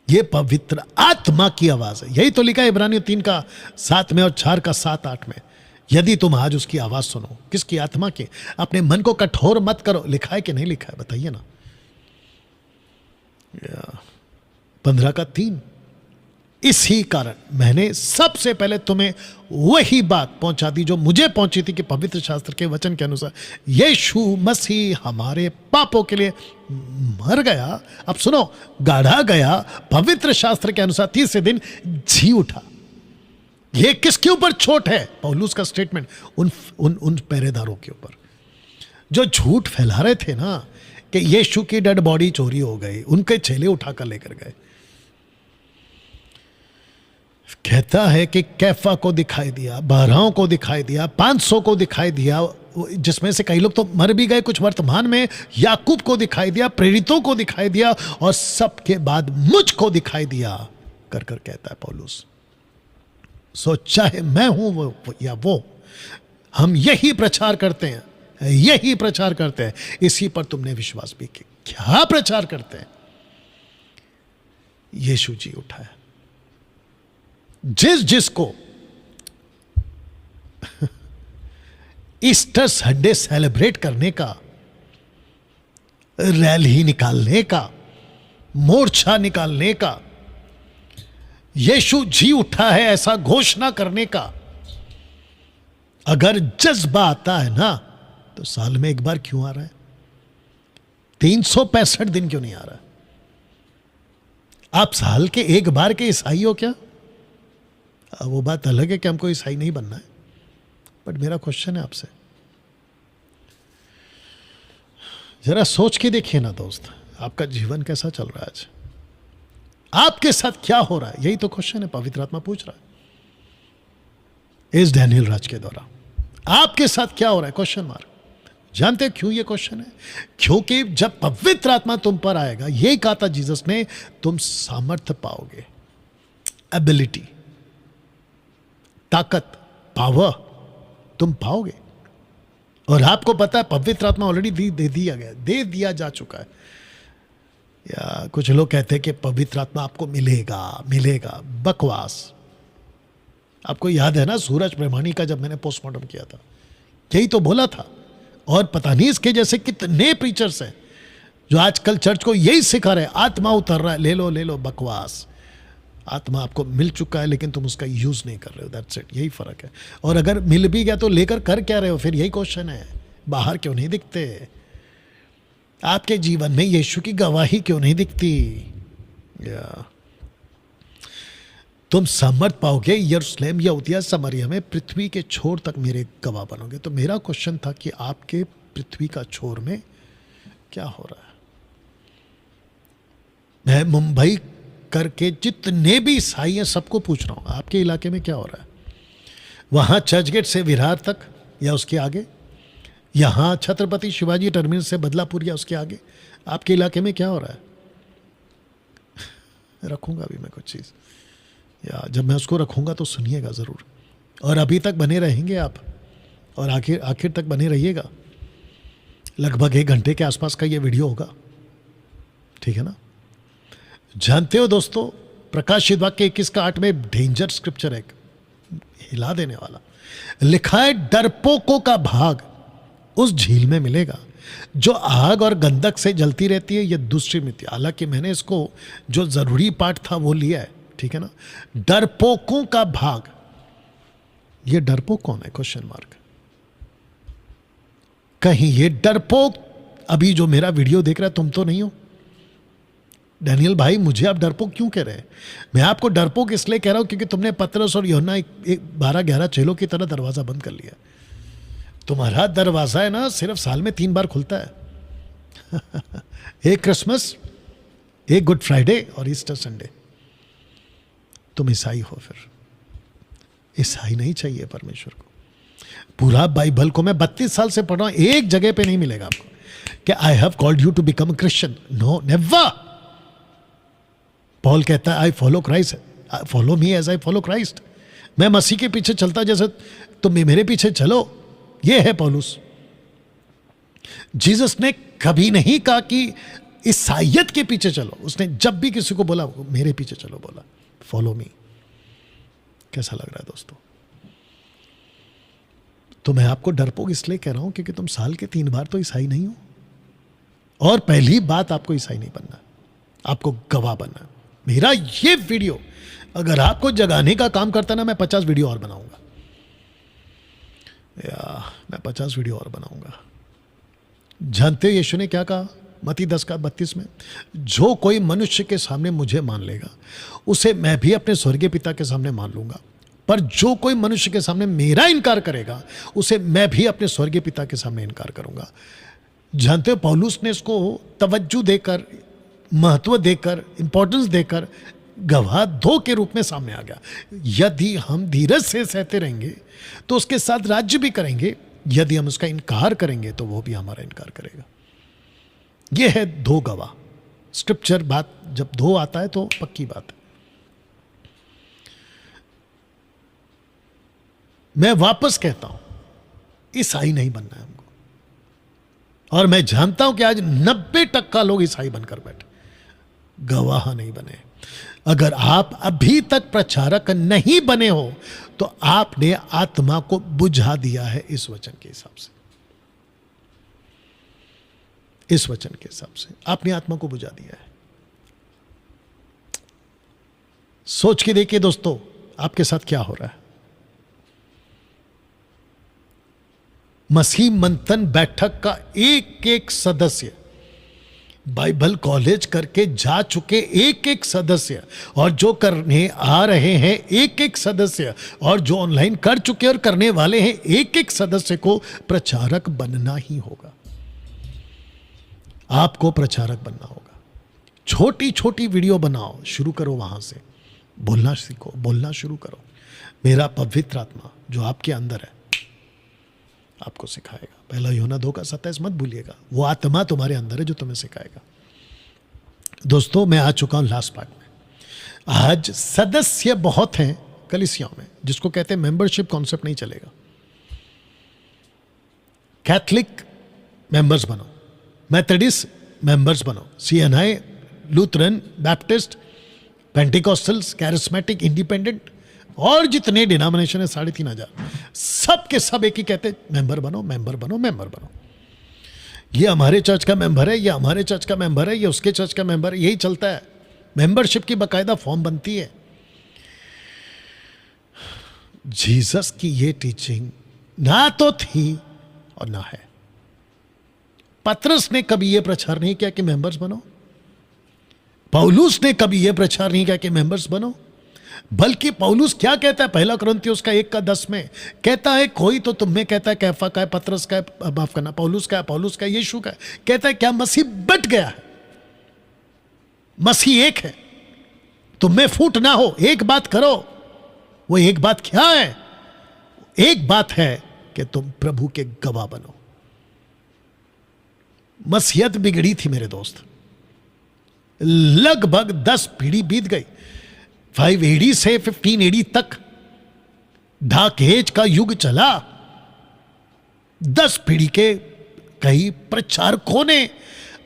यह पवित्र आत्मा की आवाज है। यही तो लिखा है इब्रानियों 3 का 7 में और 4 का 7-8 में। यदि तुम आज उसकी आवाज सुनो, किसकी? आत्मा की। अपने मन को कठोर मत करो। लिखा है कि नहीं लिखा है? बताइए ना। 15 का 3। इसी कारण मैंने सबसे पहले तुम्हें वही बात पहुंचा दी जो मुझे पहुंची थी कि पवित्र शास्त्र के वचन के अनुसार यीशु मसीह हमारे पापों के लिए मर गया। अब सुनो, गाढ़ा गया, पवित्र शास्त्र के अनुसार तीसरे दिन जी उठा। ये किसके ऊपर छोट है? पौलुस का स्टेटमेंट उन पहरेदारों के ऊपर जो झूठ फैला रहे थे ना कि यीशु की डेड बॉडी चोरी हो गई, उनके चेले उठाकर लेकर गए। कहता है कि कैफा को दिखाई दिया, 12 को दिखाई दिया, 500 को दिखाई दिया, जिसमें से कई लोग तो मर भी गए, कुछ वर्तमान में। याकूब को दिखाई दिया, प्रेरितों को दिखाई दिया, और सबके बाद मुझको दिखाई दिया कर कर कहता है पौलुस। सो चाहे मैं हूं वो या वो, हम यही प्रचार करते हैं, यही प्रचार करते हैं। इसी पर तुमने विश्वास भी किया। क्या प्रचार करते हैं? यीशु जी उठा है। जिसको ईस्टर संडे सेलिब्रेट करने का, रैली निकालने का, मोर्चा निकालने का, यीशु जी उठा है ऐसा घोषणा करने का अगर जज्बा आता है ना, तो साल में एक बार क्यों आ रहा है? 365 दिन क्यों नहीं आ रहा? आप साल के एक बार के ईसाई हो क्या? वो बात अलग है कि हमको ईसाई नहीं बनना है, बट मेरा क्वेश्चन है आपसे, जरा सोच के देखिए ना दोस्त, आपका जीवन कैसा चल रहा है आज? आपके साथ क्या हो रहा है, यही तो क्वेश्चन है, पवित्र आत्मा पूछ रहा है इस डैनियल राज के द्वारा। आपके साथ क्या हो रहा है, क्वेश्चन मार्क। जानते हैं क्यों ये क्वेश्चन है? क्योंकि जब पवित्र आत्मा तुम पर आएगा, यही कहा था जीसस ने, तुम सामर्थ्य पाओगे, एबिलिटी, ताकत, पावर तुम पाओगे। और आपको पता है पवित्र आत्मा ऑलरेडी दे दिया जा चुका है। या कुछ लोग कहते हैं कि पवित्र आत्मा आपको मिलेगा, बकवास। आपको याद है ना सूरज प्रेमानी का जब मैंने पोस्टमार्टम किया था, यही तो बोला था। और पता नहीं इसके जैसे कितने प्रीचर्स हैं जो आजकल चर्च को यही सिखा रहे हैं, आत्मा उतर रहा है, ले लो, बकवास। आत्मा आपको मिल चुका है लेकिन तुम उसका यूज नहीं कर रहे हो, दैट्स इट, यही फर्क है। और अगर मिल भी गया तो लेकर कर क्या रहे हो, फिर यही क्वेश्चन है, बाहर क्यों नहीं दिखते? आपके जीवन में यीशु की गवाही क्यों नहीं दिखती? तुम सामर्थ पाओगे, यरूशलेम, यहूदिया, समरिया में पृथ्वी के छोर तक मेरे गवाह बनोगे। तो मेरा क्वेश्चन था कि आपके पृथ्वी का छोर में क्या हो रहा है? मैं मुंबई करके जितने भी ईसाई हैं सबको पूछ रहा हूं, आपके इलाके में क्या हो रहा है? वहां चर्चगेट से विरार तक या उसके आगे, यहां छत्रपति शिवाजी टर्मिनस से बदलापुर या उसके आगे, आपके इलाके में क्या हो रहा है? रखूंगा अभी मैं कुछ चीज़, या जब मैं उसको रखूंगा तो सुनिएगा ज़रूर। और अभी तक बने रहेंगे आप, और आखिर तक बने रहिएगा। लगभग 1 घंटे के आसपास का ये वीडियो होगा, ठीक है ना? जानते हो दोस्तों, प्रकाशित वाक्य 21:8 में डेंजर स्क्रिप्चर है, हिला देने वाला। लिखा है, डरपोकों का भाग उस झील में मिलेगा जो आग और गंधक से जलती रहती है। यह दूसरी मृत्यु। हालांकि मैंने इसको जो जरूरी पार्ट था वो लिया है, ठीक है ना? डरपोकों का भाग, ये डरपोक कौन है, क्वेश्चन मार्क। कहीं ये डरपोक अभी जो मेरा वीडियो देख रहा है तुम तो नहीं हो? डैनियल भाई, मुझे आप डरपोक क्यों कह रहे हैं? मैं आपको डरपोक इसलिए कह रहा हूं क्योंकि तुमने पतरस और यूहन्ना 12-11 चेलों की तरह दरवाजा बंद कर लिया। तुम्हारा दरवाजा है ना, सिर्फ साल में 3 बार खुलता है। एक क्रिसमस, एक गुड फ्राइडे और ईस्टर संडे। तुम ईसाई हो, फिर ईसाई नहीं चाहिए परमेश्वर को। पूरा बाइबल को मैं 32 साल से पढ़ रहा हूं, एक जगह पे नहीं मिलेगा आपको कि I have called you to become Christian. No, never. Paul कहता है, I follow Christ, follow me as I follow Christ. मैं मसीह के पीछे चलता जैसे तुम मेरे पीछे चलो। ये है पौलुस। जीसस ने कभी नहीं कहा कि ईसाइयत के पीछे चलो। उसने जब भी किसी को बोला मेरे पीछे चलो, बोला फॉलो मी। कैसा लग रहा है दोस्तों? तो मैं आपको डरपोक इसलिए कह रहा हूं क्योंकि तुम साल के 3 बार तो ईसाई नहीं हो। और पहली बात, आपको ईसाई नहीं बनना, आपको गवाह बनना। मेरा ये वीडियो अगर आपको जगाने का काम करता ना, मैं 50 वीडियो और बनाऊंगा, या मैं 50 वीडियो और बनाऊंगा। जानते हो यीशु ने क्या कहा मत्ती 10:32 में? जो कोई मनुष्य के सामने मुझे मान लेगा, उसे मैं भी अपने स्वर्गीय पिता के सामने मान लूंगा। पर जो कोई मनुष्य के सामने मेरा इनकार करेगा, उसे मैं भी अपने स्वर्गीय पिता के सामने इनकार करूंगा। जानते हो पौलुस ने इसको तवज्जो देकर, महत्व देकर, इंपॉर्टेंस देकर गवाह 2 के रूप में सामने आ गया। यदि हम धीरज से सहते रहेंगे तो उसके साथ राज्य भी करेंगे, यदि हम उसका इनकार करेंगे तो वो भी हमारा इनकार करेगा। यह है 2 गवाह। स्क्रिप्चर बात जब 2 आता है तो पक्की बात है। मैं वापस कहता हूं, ईसाई नहीं बनना है हमको। और मैं जानता हूं कि आज 90% लोग ईसाई बनकर बैठे, गवाह नहीं बने। अगर आप अभी तक प्रचारक नहीं बने हो तो आपने आत्मा को बुझा दिया है इस वचन के हिसाब से। इस वचन के हिसाब से आपने आत्मा को बुझा दिया है। सोच के देखिए दोस्तों, आपके साथ क्या हो रहा है। मसीह मंथन बैठक का एक सदस्य, बाइबल कॉलेज करके जा चुके एक सदस्य, और जो करने आ रहे हैं एक सदस्य, और जो ऑनलाइन कर चुके और करने वाले हैं एक सदस्य को प्रचारक बनना ही होगा। आपको प्रचारक बनना होगा। छोटी छोटी वीडियो बनाओ, शुरू करो वहां से, बोलना सीखो, बोलना शुरू करो। मेरा पवित्र आत्मा जो आपके अंदर है आपको सिखाएगा। पहला यूहन्ना 2:27 मत भूलिएगा, वो आत्मा तुम्हारे अंदर है जो तुम्हें सिखाएगा। दोस्तों मैं आ चुका हूं लास्ट पार्ट में। आज सदस्य बहुत हैं कलीसियाओं में, जिसको कहते हैं मेंबरशिप कॉन्सेप्ट नहीं चलेगा। कैथलिक मेंबर्स बनो, मेथोडिस्ट मेंबर्स बनो, CNI, Lutheran, Baptist, Pentecostals, charismatic, independent और जितने डिनोमिनेशन है 3,500, सब के सब एक ही कहते मेंबर बनो, मेंबर बनो, मेंबर बनो। ये हमारे चर्च का मेंबर है, ये हमारे चर्च का मेंबर है, ये उसके चर्च का मेंबर है, यही चलता है। मेंबरशिप की बाकायदा फॉर्म बनती है। जीसस की ये टीचिंग ना तो थी और ना है। पतरस ने कभी यह प्रचार नहीं किया कि मेंबर्स बनो, पौलुस ने कभी यह प्रचार नहीं किया कि मेंबर्स बनो, बल्कि पौलुस क्या कहता है, 1 कुरिन्थियों का 1:10 में कहता है, कोई तो तुम में कहता है कैफा का है, पतरस का है, माफ करना, पौलुस का है, यीशु का है। कहता है क्या मसीह बट गया है? मसीह एक है, तुम में फूट ना हो, एक बात करो। वो एक बात क्या है? एक बात है कि तुम प्रभु के गवाह बनो। मसीहत बिगड़ी थी मेरे दोस्त, लगभग 10 पीढ़ी बीत गई। 5 AD से 15 AD तक डार्क एज का युग चला। 10 पीढ़ी के कई प्रचारकों ने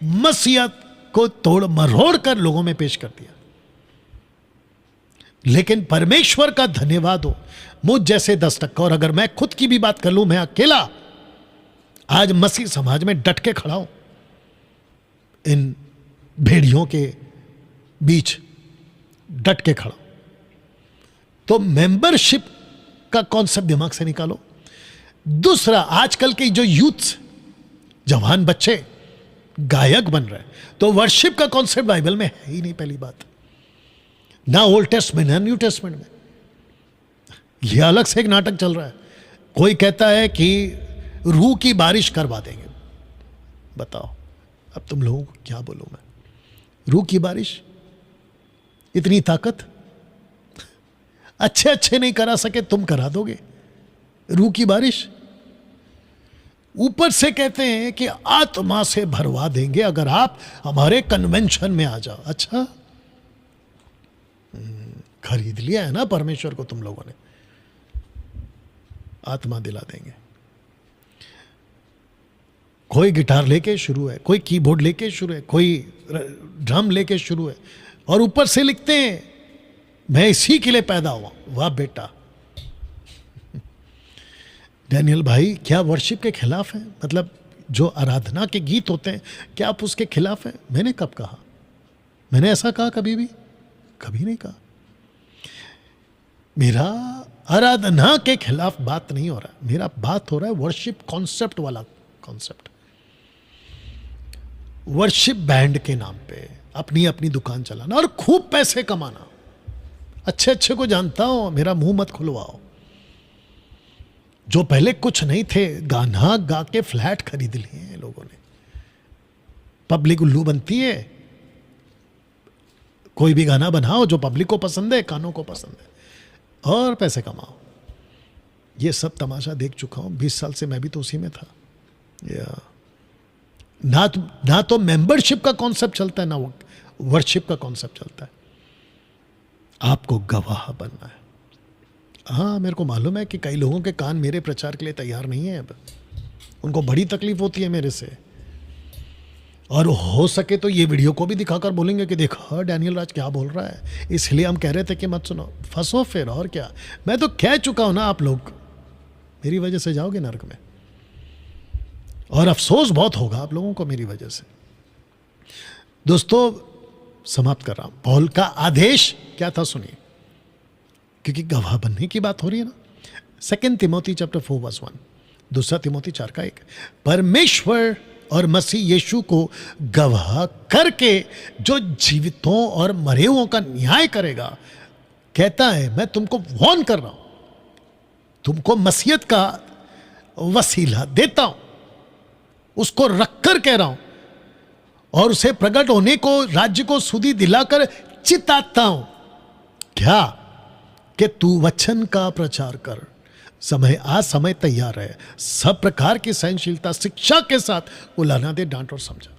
मसीहत को तोड़ मरोड़ कर लोगों में पेश कर दिया। लेकिन परमेश्वर का धन्यवाद हो, मुझ जैसे 10%, और अगर मैं खुद की भी बात कर लूं, मैं अकेला आज मसीह समाज में डट के खड़ा हूं। इन भेड़ियों के बीच डट के खड़ा। तो मेंबरशिप का कॉन्सेप्ट दिमाग से निकालो। दूसरा, आजकल के जो यूथ्स, जवान बच्चे गायक बन रहे हैं, तो वर्शिप का कॉन्सेप्ट बाइबल में है ही नहीं। पहली बात, ना ओल्ड टेस्टमेंट ना न्यू टेस्टमेंट में। यह अलग से एक नाटक चल रहा है। कोई कहता है कि रूह की बारिश करवा देंगे। बताओ अब तुम लोगों को क्या बोलूं मैं? रूह की बारिश, इतनी ताकत? अच्छे अच्छे नहीं करा सके, तुम करा दोगे रूह की बारिश? ऊपर से कहते हैं कि आत्मा से भरवा देंगे अगर आप हमारे कन्वेंशन में आ जाओ। अच्छा, खरीद लिया है ना परमेश्वर को तुम लोगों ने। आत्मा दिला देंगे। कोई गिटार लेके शुरू है, कोई कीबोर्ड लेके शुरू है, कोई ड्रम लेके शुरू है, और ऊपर से लिखते हैं मैं इसी के लिए पैदा हुआ। वाह बेटा। डैनियल भाई, क्या वर्शिप के खिलाफ है? मतलब जो आराधना के गीत होते हैं, क्या आप उसके खिलाफ हैं? मैंने कब कहा? मैंने ऐसा कहा कभी भी? कभी नहीं कहा। मेरा आराधना के खिलाफ बात नहीं हो रहा है, मेरा बात हो रहा है वर्शिप कॉन्सेप्ट वाला कॉन्सेप्ट। वर्शिप बैंड के नाम पे अपनी अपनी दुकान चलाना और खूब पैसे कमाना। अच्छे अच्छे को जानता हूं, मेरा मुंह मत खुलवाओ। जो पहले कुछ नहीं थे, गाना गा के फ्लैट खरीद लिए हैं लोगों ने। पब्लिक उल्लू बनती है। कोई भी गाना बनाओ जो पब्लिक को पसंद है, कानों को पसंद है, और पैसे कमाओ। ये सब तमाशा देख चुका हूं। 20 साल से मैं भी तो उसी में था। ना तो मेंबरशिप का कॉन्सेप्ट चलता है, ना वर्शिप का कॉन्सेप्ट चलता है। आपको गवाह बनना है। हाँ, मेरे को मालूम है कि कई लोगों के कान मेरे प्रचार के लिए तैयार नहीं है। अब उनको बड़ी तकलीफ होती है मेरे से, और हो सके तो ये वीडियो को भी दिखाकर बोलेंगे कि देखो डैनियल राज क्या बोल रहा है। इसलिए हम कह रहे थे कि मत सुनो, फंसो फिर। और क्या, मैं तो कह चुका हूं ना, आप लोग मेरी वजह से जाओगे नरक में, और अफसोस बहुत होगा आप लोगों को मेरी वजह से। दोस्तों समाप्त कर रहा हूं। पौल का आदेश क्या था सुनिए, क्योंकि गवाह बनने की बात हो रही है ना। 2 तिमोथी चैप्टर 4:1, 2 तिमोथी 4:1, परमेश्वर और मसीह यीशु को गवाह करके जो जीवितों और मरे हुओं का न्याय करेगा, कहता है मैं तुमको वॉर्न कर रहा हूं, तुमको मसीहत का वसीला देता हूं, उसको रखकर कह रहा हूं, और उसे प्रकट होने को, राज्य को सुधि दिलाकर चिताता हूं। क्या? कि तू वचन का प्रचार कर। समय आज समय तैयार है, सब प्रकार की सहनशीलता शिक्षा के साथ उलाना दे, डांट और समझा।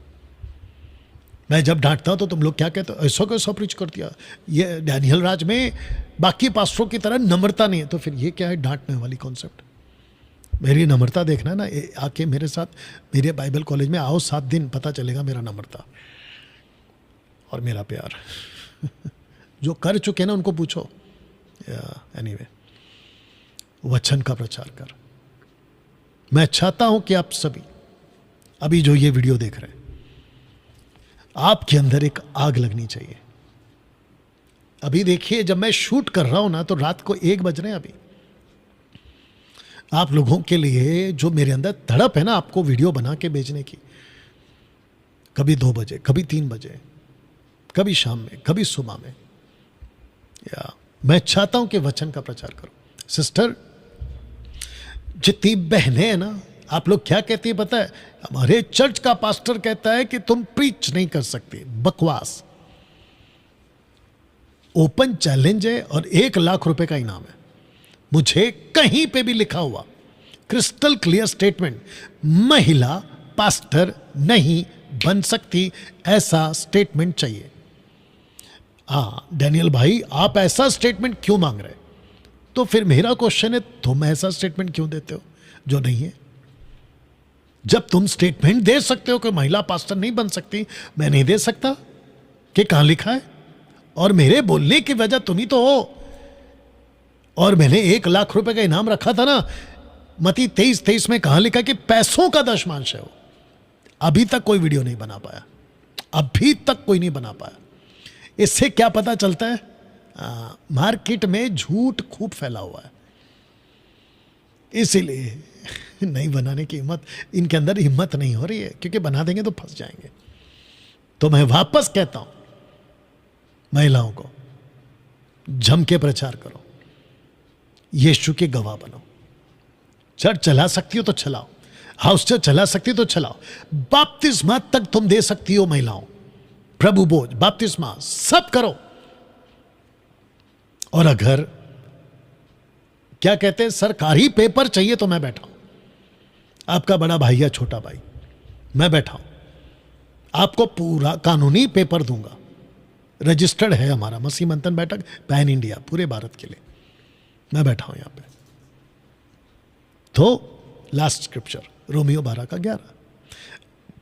मैं जब डांटता हूं तो तुम लोग क्या कहते हो, ऐसा कैसा प्रीच कर दिया, ये डैनियल राज में बाकी पास्टरों की तरह नम्रता नहीं है। तो फिर ये क्या है डांटने वाली कॉन्सेप्ट? मेरी नम्रता देखना ना, आके मेरे साथ मेरे बाइबल कॉलेज में आओ 7 दिन, पता चलेगा मेरा नम्रता और मेरा प्यार। जो कर चुके ना उनको पूछो। एनीवे, वचन का प्रचार कर। मैं चाहता हूं कि आप सभी अभी जो ये वीडियो देख रहे हैं, आपके अंदर एक आग लगनी चाहिए। अभी देखिए, जब मैं शूट कर रहा हूं ना तो रात को 1 बज रहे हैं। अभी आप लोगों के लिए जो मेरे अंदर तड़प है ना आपको वीडियो बना के भेजने की, कभी 2 बजे, कभी 3 बजे, कभी शाम में, कभी सुबह में, या मैं चाहता हूं कि वचन का प्रचार करो। सिस्टर, जितनी बहनें हैं ना, आप लोग क्या कहती है पता है? हमारे चर्च का पास्टर कहता है कि तुम प्रीच नहीं कर सकती। बकवास। ओपन चैलेंज है और 1 लाख रुपए का इनाम है। मुझे कहीं पे भी लिखा हुआ क्रिस्टल क्लियर स्टेटमेंट, महिला पास्टर नहीं बन सकती, ऐसा स्टेटमेंट चाहिए। डैनियल भाई, आप ऐसा स्टेटमेंट क्यों मांग रहे? तो फिर मेरा क्वेश्चन है, तुम ऐसा स्टेटमेंट क्यों देते हो जो नहीं है? जब तुम स्टेटमेंट दे सकते हो कि महिला पास्टर नहीं बन सकती, मैं नहीं दे सकता? कि कहां लिखा है? और मेरे बोलने की वजह तुम ही तो हो। और मैंने 1 लाख रुपए का इनाम रखा था ना, मती 23 में कहां लिखा कि पैसों का दशमांश है वो। अभी तक कोई वीडियो नहीं बना पाया, अभी तक कोई नहीं बना पाया। इससे क्या पता चलता है? मार्केट में झूठ खूब फैला हुआ है, इसीलिए नहीं बनाने की हिम्मत, इनके अंदर हिम्मत नहीं हो रही है, क्योंकि बना देंगे तो फंस जाएंगे। तो मैं वापस कहता हूं, महिलाओं को जम के प्रचार करो, यीशु के गवाह बनो। चर्च चला सकती हो तो चलाओ, हाउस चर्च चला सकती हो तो चलाओ, बपतिस्मा तक तुम दे सकती हो महिलाओं, प्रभु बोझ, बपतिस्मा सब करो। और अगर क्या कहते हैं सरकारी पेपर चाहिए तो मैं बैठा हूं, आपका बड़ा भाई या छोटा भाई, मैं बैठा हूं, आपको पूरा कानूनी पेपर दूंगा। रजिस्टर्ड है हमारा मसीह मंथन बैठक, पैन इंडिया, पूरे भारत के लिए मैं बैठा हूं यहां पे। तो लास्ट स्क्रिप्चर रोमियो 12:11,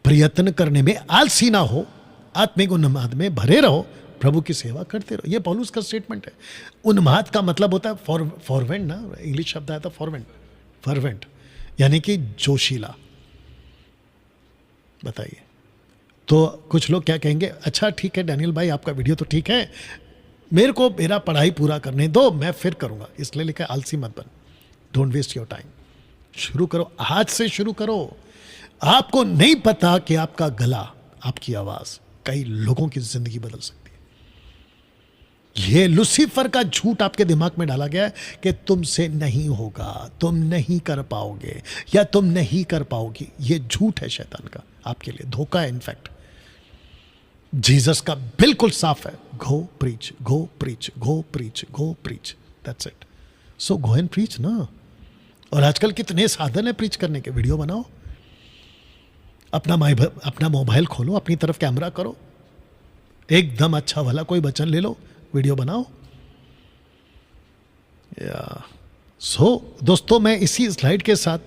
प्रयत्न करने में आलसी ना हो, आत्मिक उन्माद में भरे रहो, प्रभु की सेवा करते रहो। ये पौलुस का स्टेटमेंट है। उन्माद का मतलब होता है फॉरवेंट ना, इंग्लिश शब्द आया था फॉरवेंट, यानी कि जोशीला। बताइए, तो कुछ लोग क्या कहेंगे, अच्छा ठीक है डैनियल भाई, आपका वीडियो तो ठीक है, मेरे को मेरा पढ़ाई पूरा करने दो, मैं फिर करूंगा। इसलिए लिखा आलसी मत बन, डोंट वेस्ट योर टाइम। शुरू करो, आज से शुरू करो। आपको नहीं पता कि आपका गला, आपकी आवाज कई लोगों की जिंदगी बदल सकती है। यह लूसीफर का झूठ आपके दिमाग में डाला गया है कि तुमसे नहीं होगा, तुम नहीं कर पाओगे या तुम नहीं कर पाओगी। यह झूठ है शैतान का, आपके लिए धोखा है। इनफैक्ट जीसस का बिल्कुल साफ है, go preach, go preach, go preach, go preach, that's it. So go and preach ना। और आजकल कितने साधन है प्रीच करने के। वीडियो बनाओ, अपना मोबाइल खोलो, अपनी तरफ कैमरा करो, एकदम अच्छा वाला कोई वचन ले लो, वीडियो बनाओ। सो दोस्तों, मैं इसी स्लाइड के साथ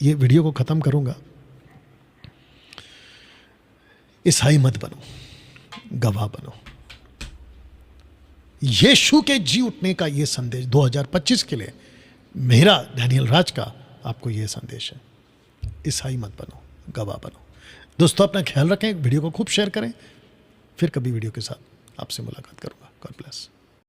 ये वीडियो को खत्म करूंगा। ईसाई मत बनो, गवाह बनो। यीशु के जी उठने का ये संदेश 2025 के लिए मेरा, डैनियल राज का, आपको ये संदेश है। ईसाई मत बनो, गवाह बनो। दोस्तों, अपना ख्याल रखें, वीडियो को खूब शेयर करें। फिर कभी वीडियो के साथ आपसे मुलाकात करूंगा। God bless.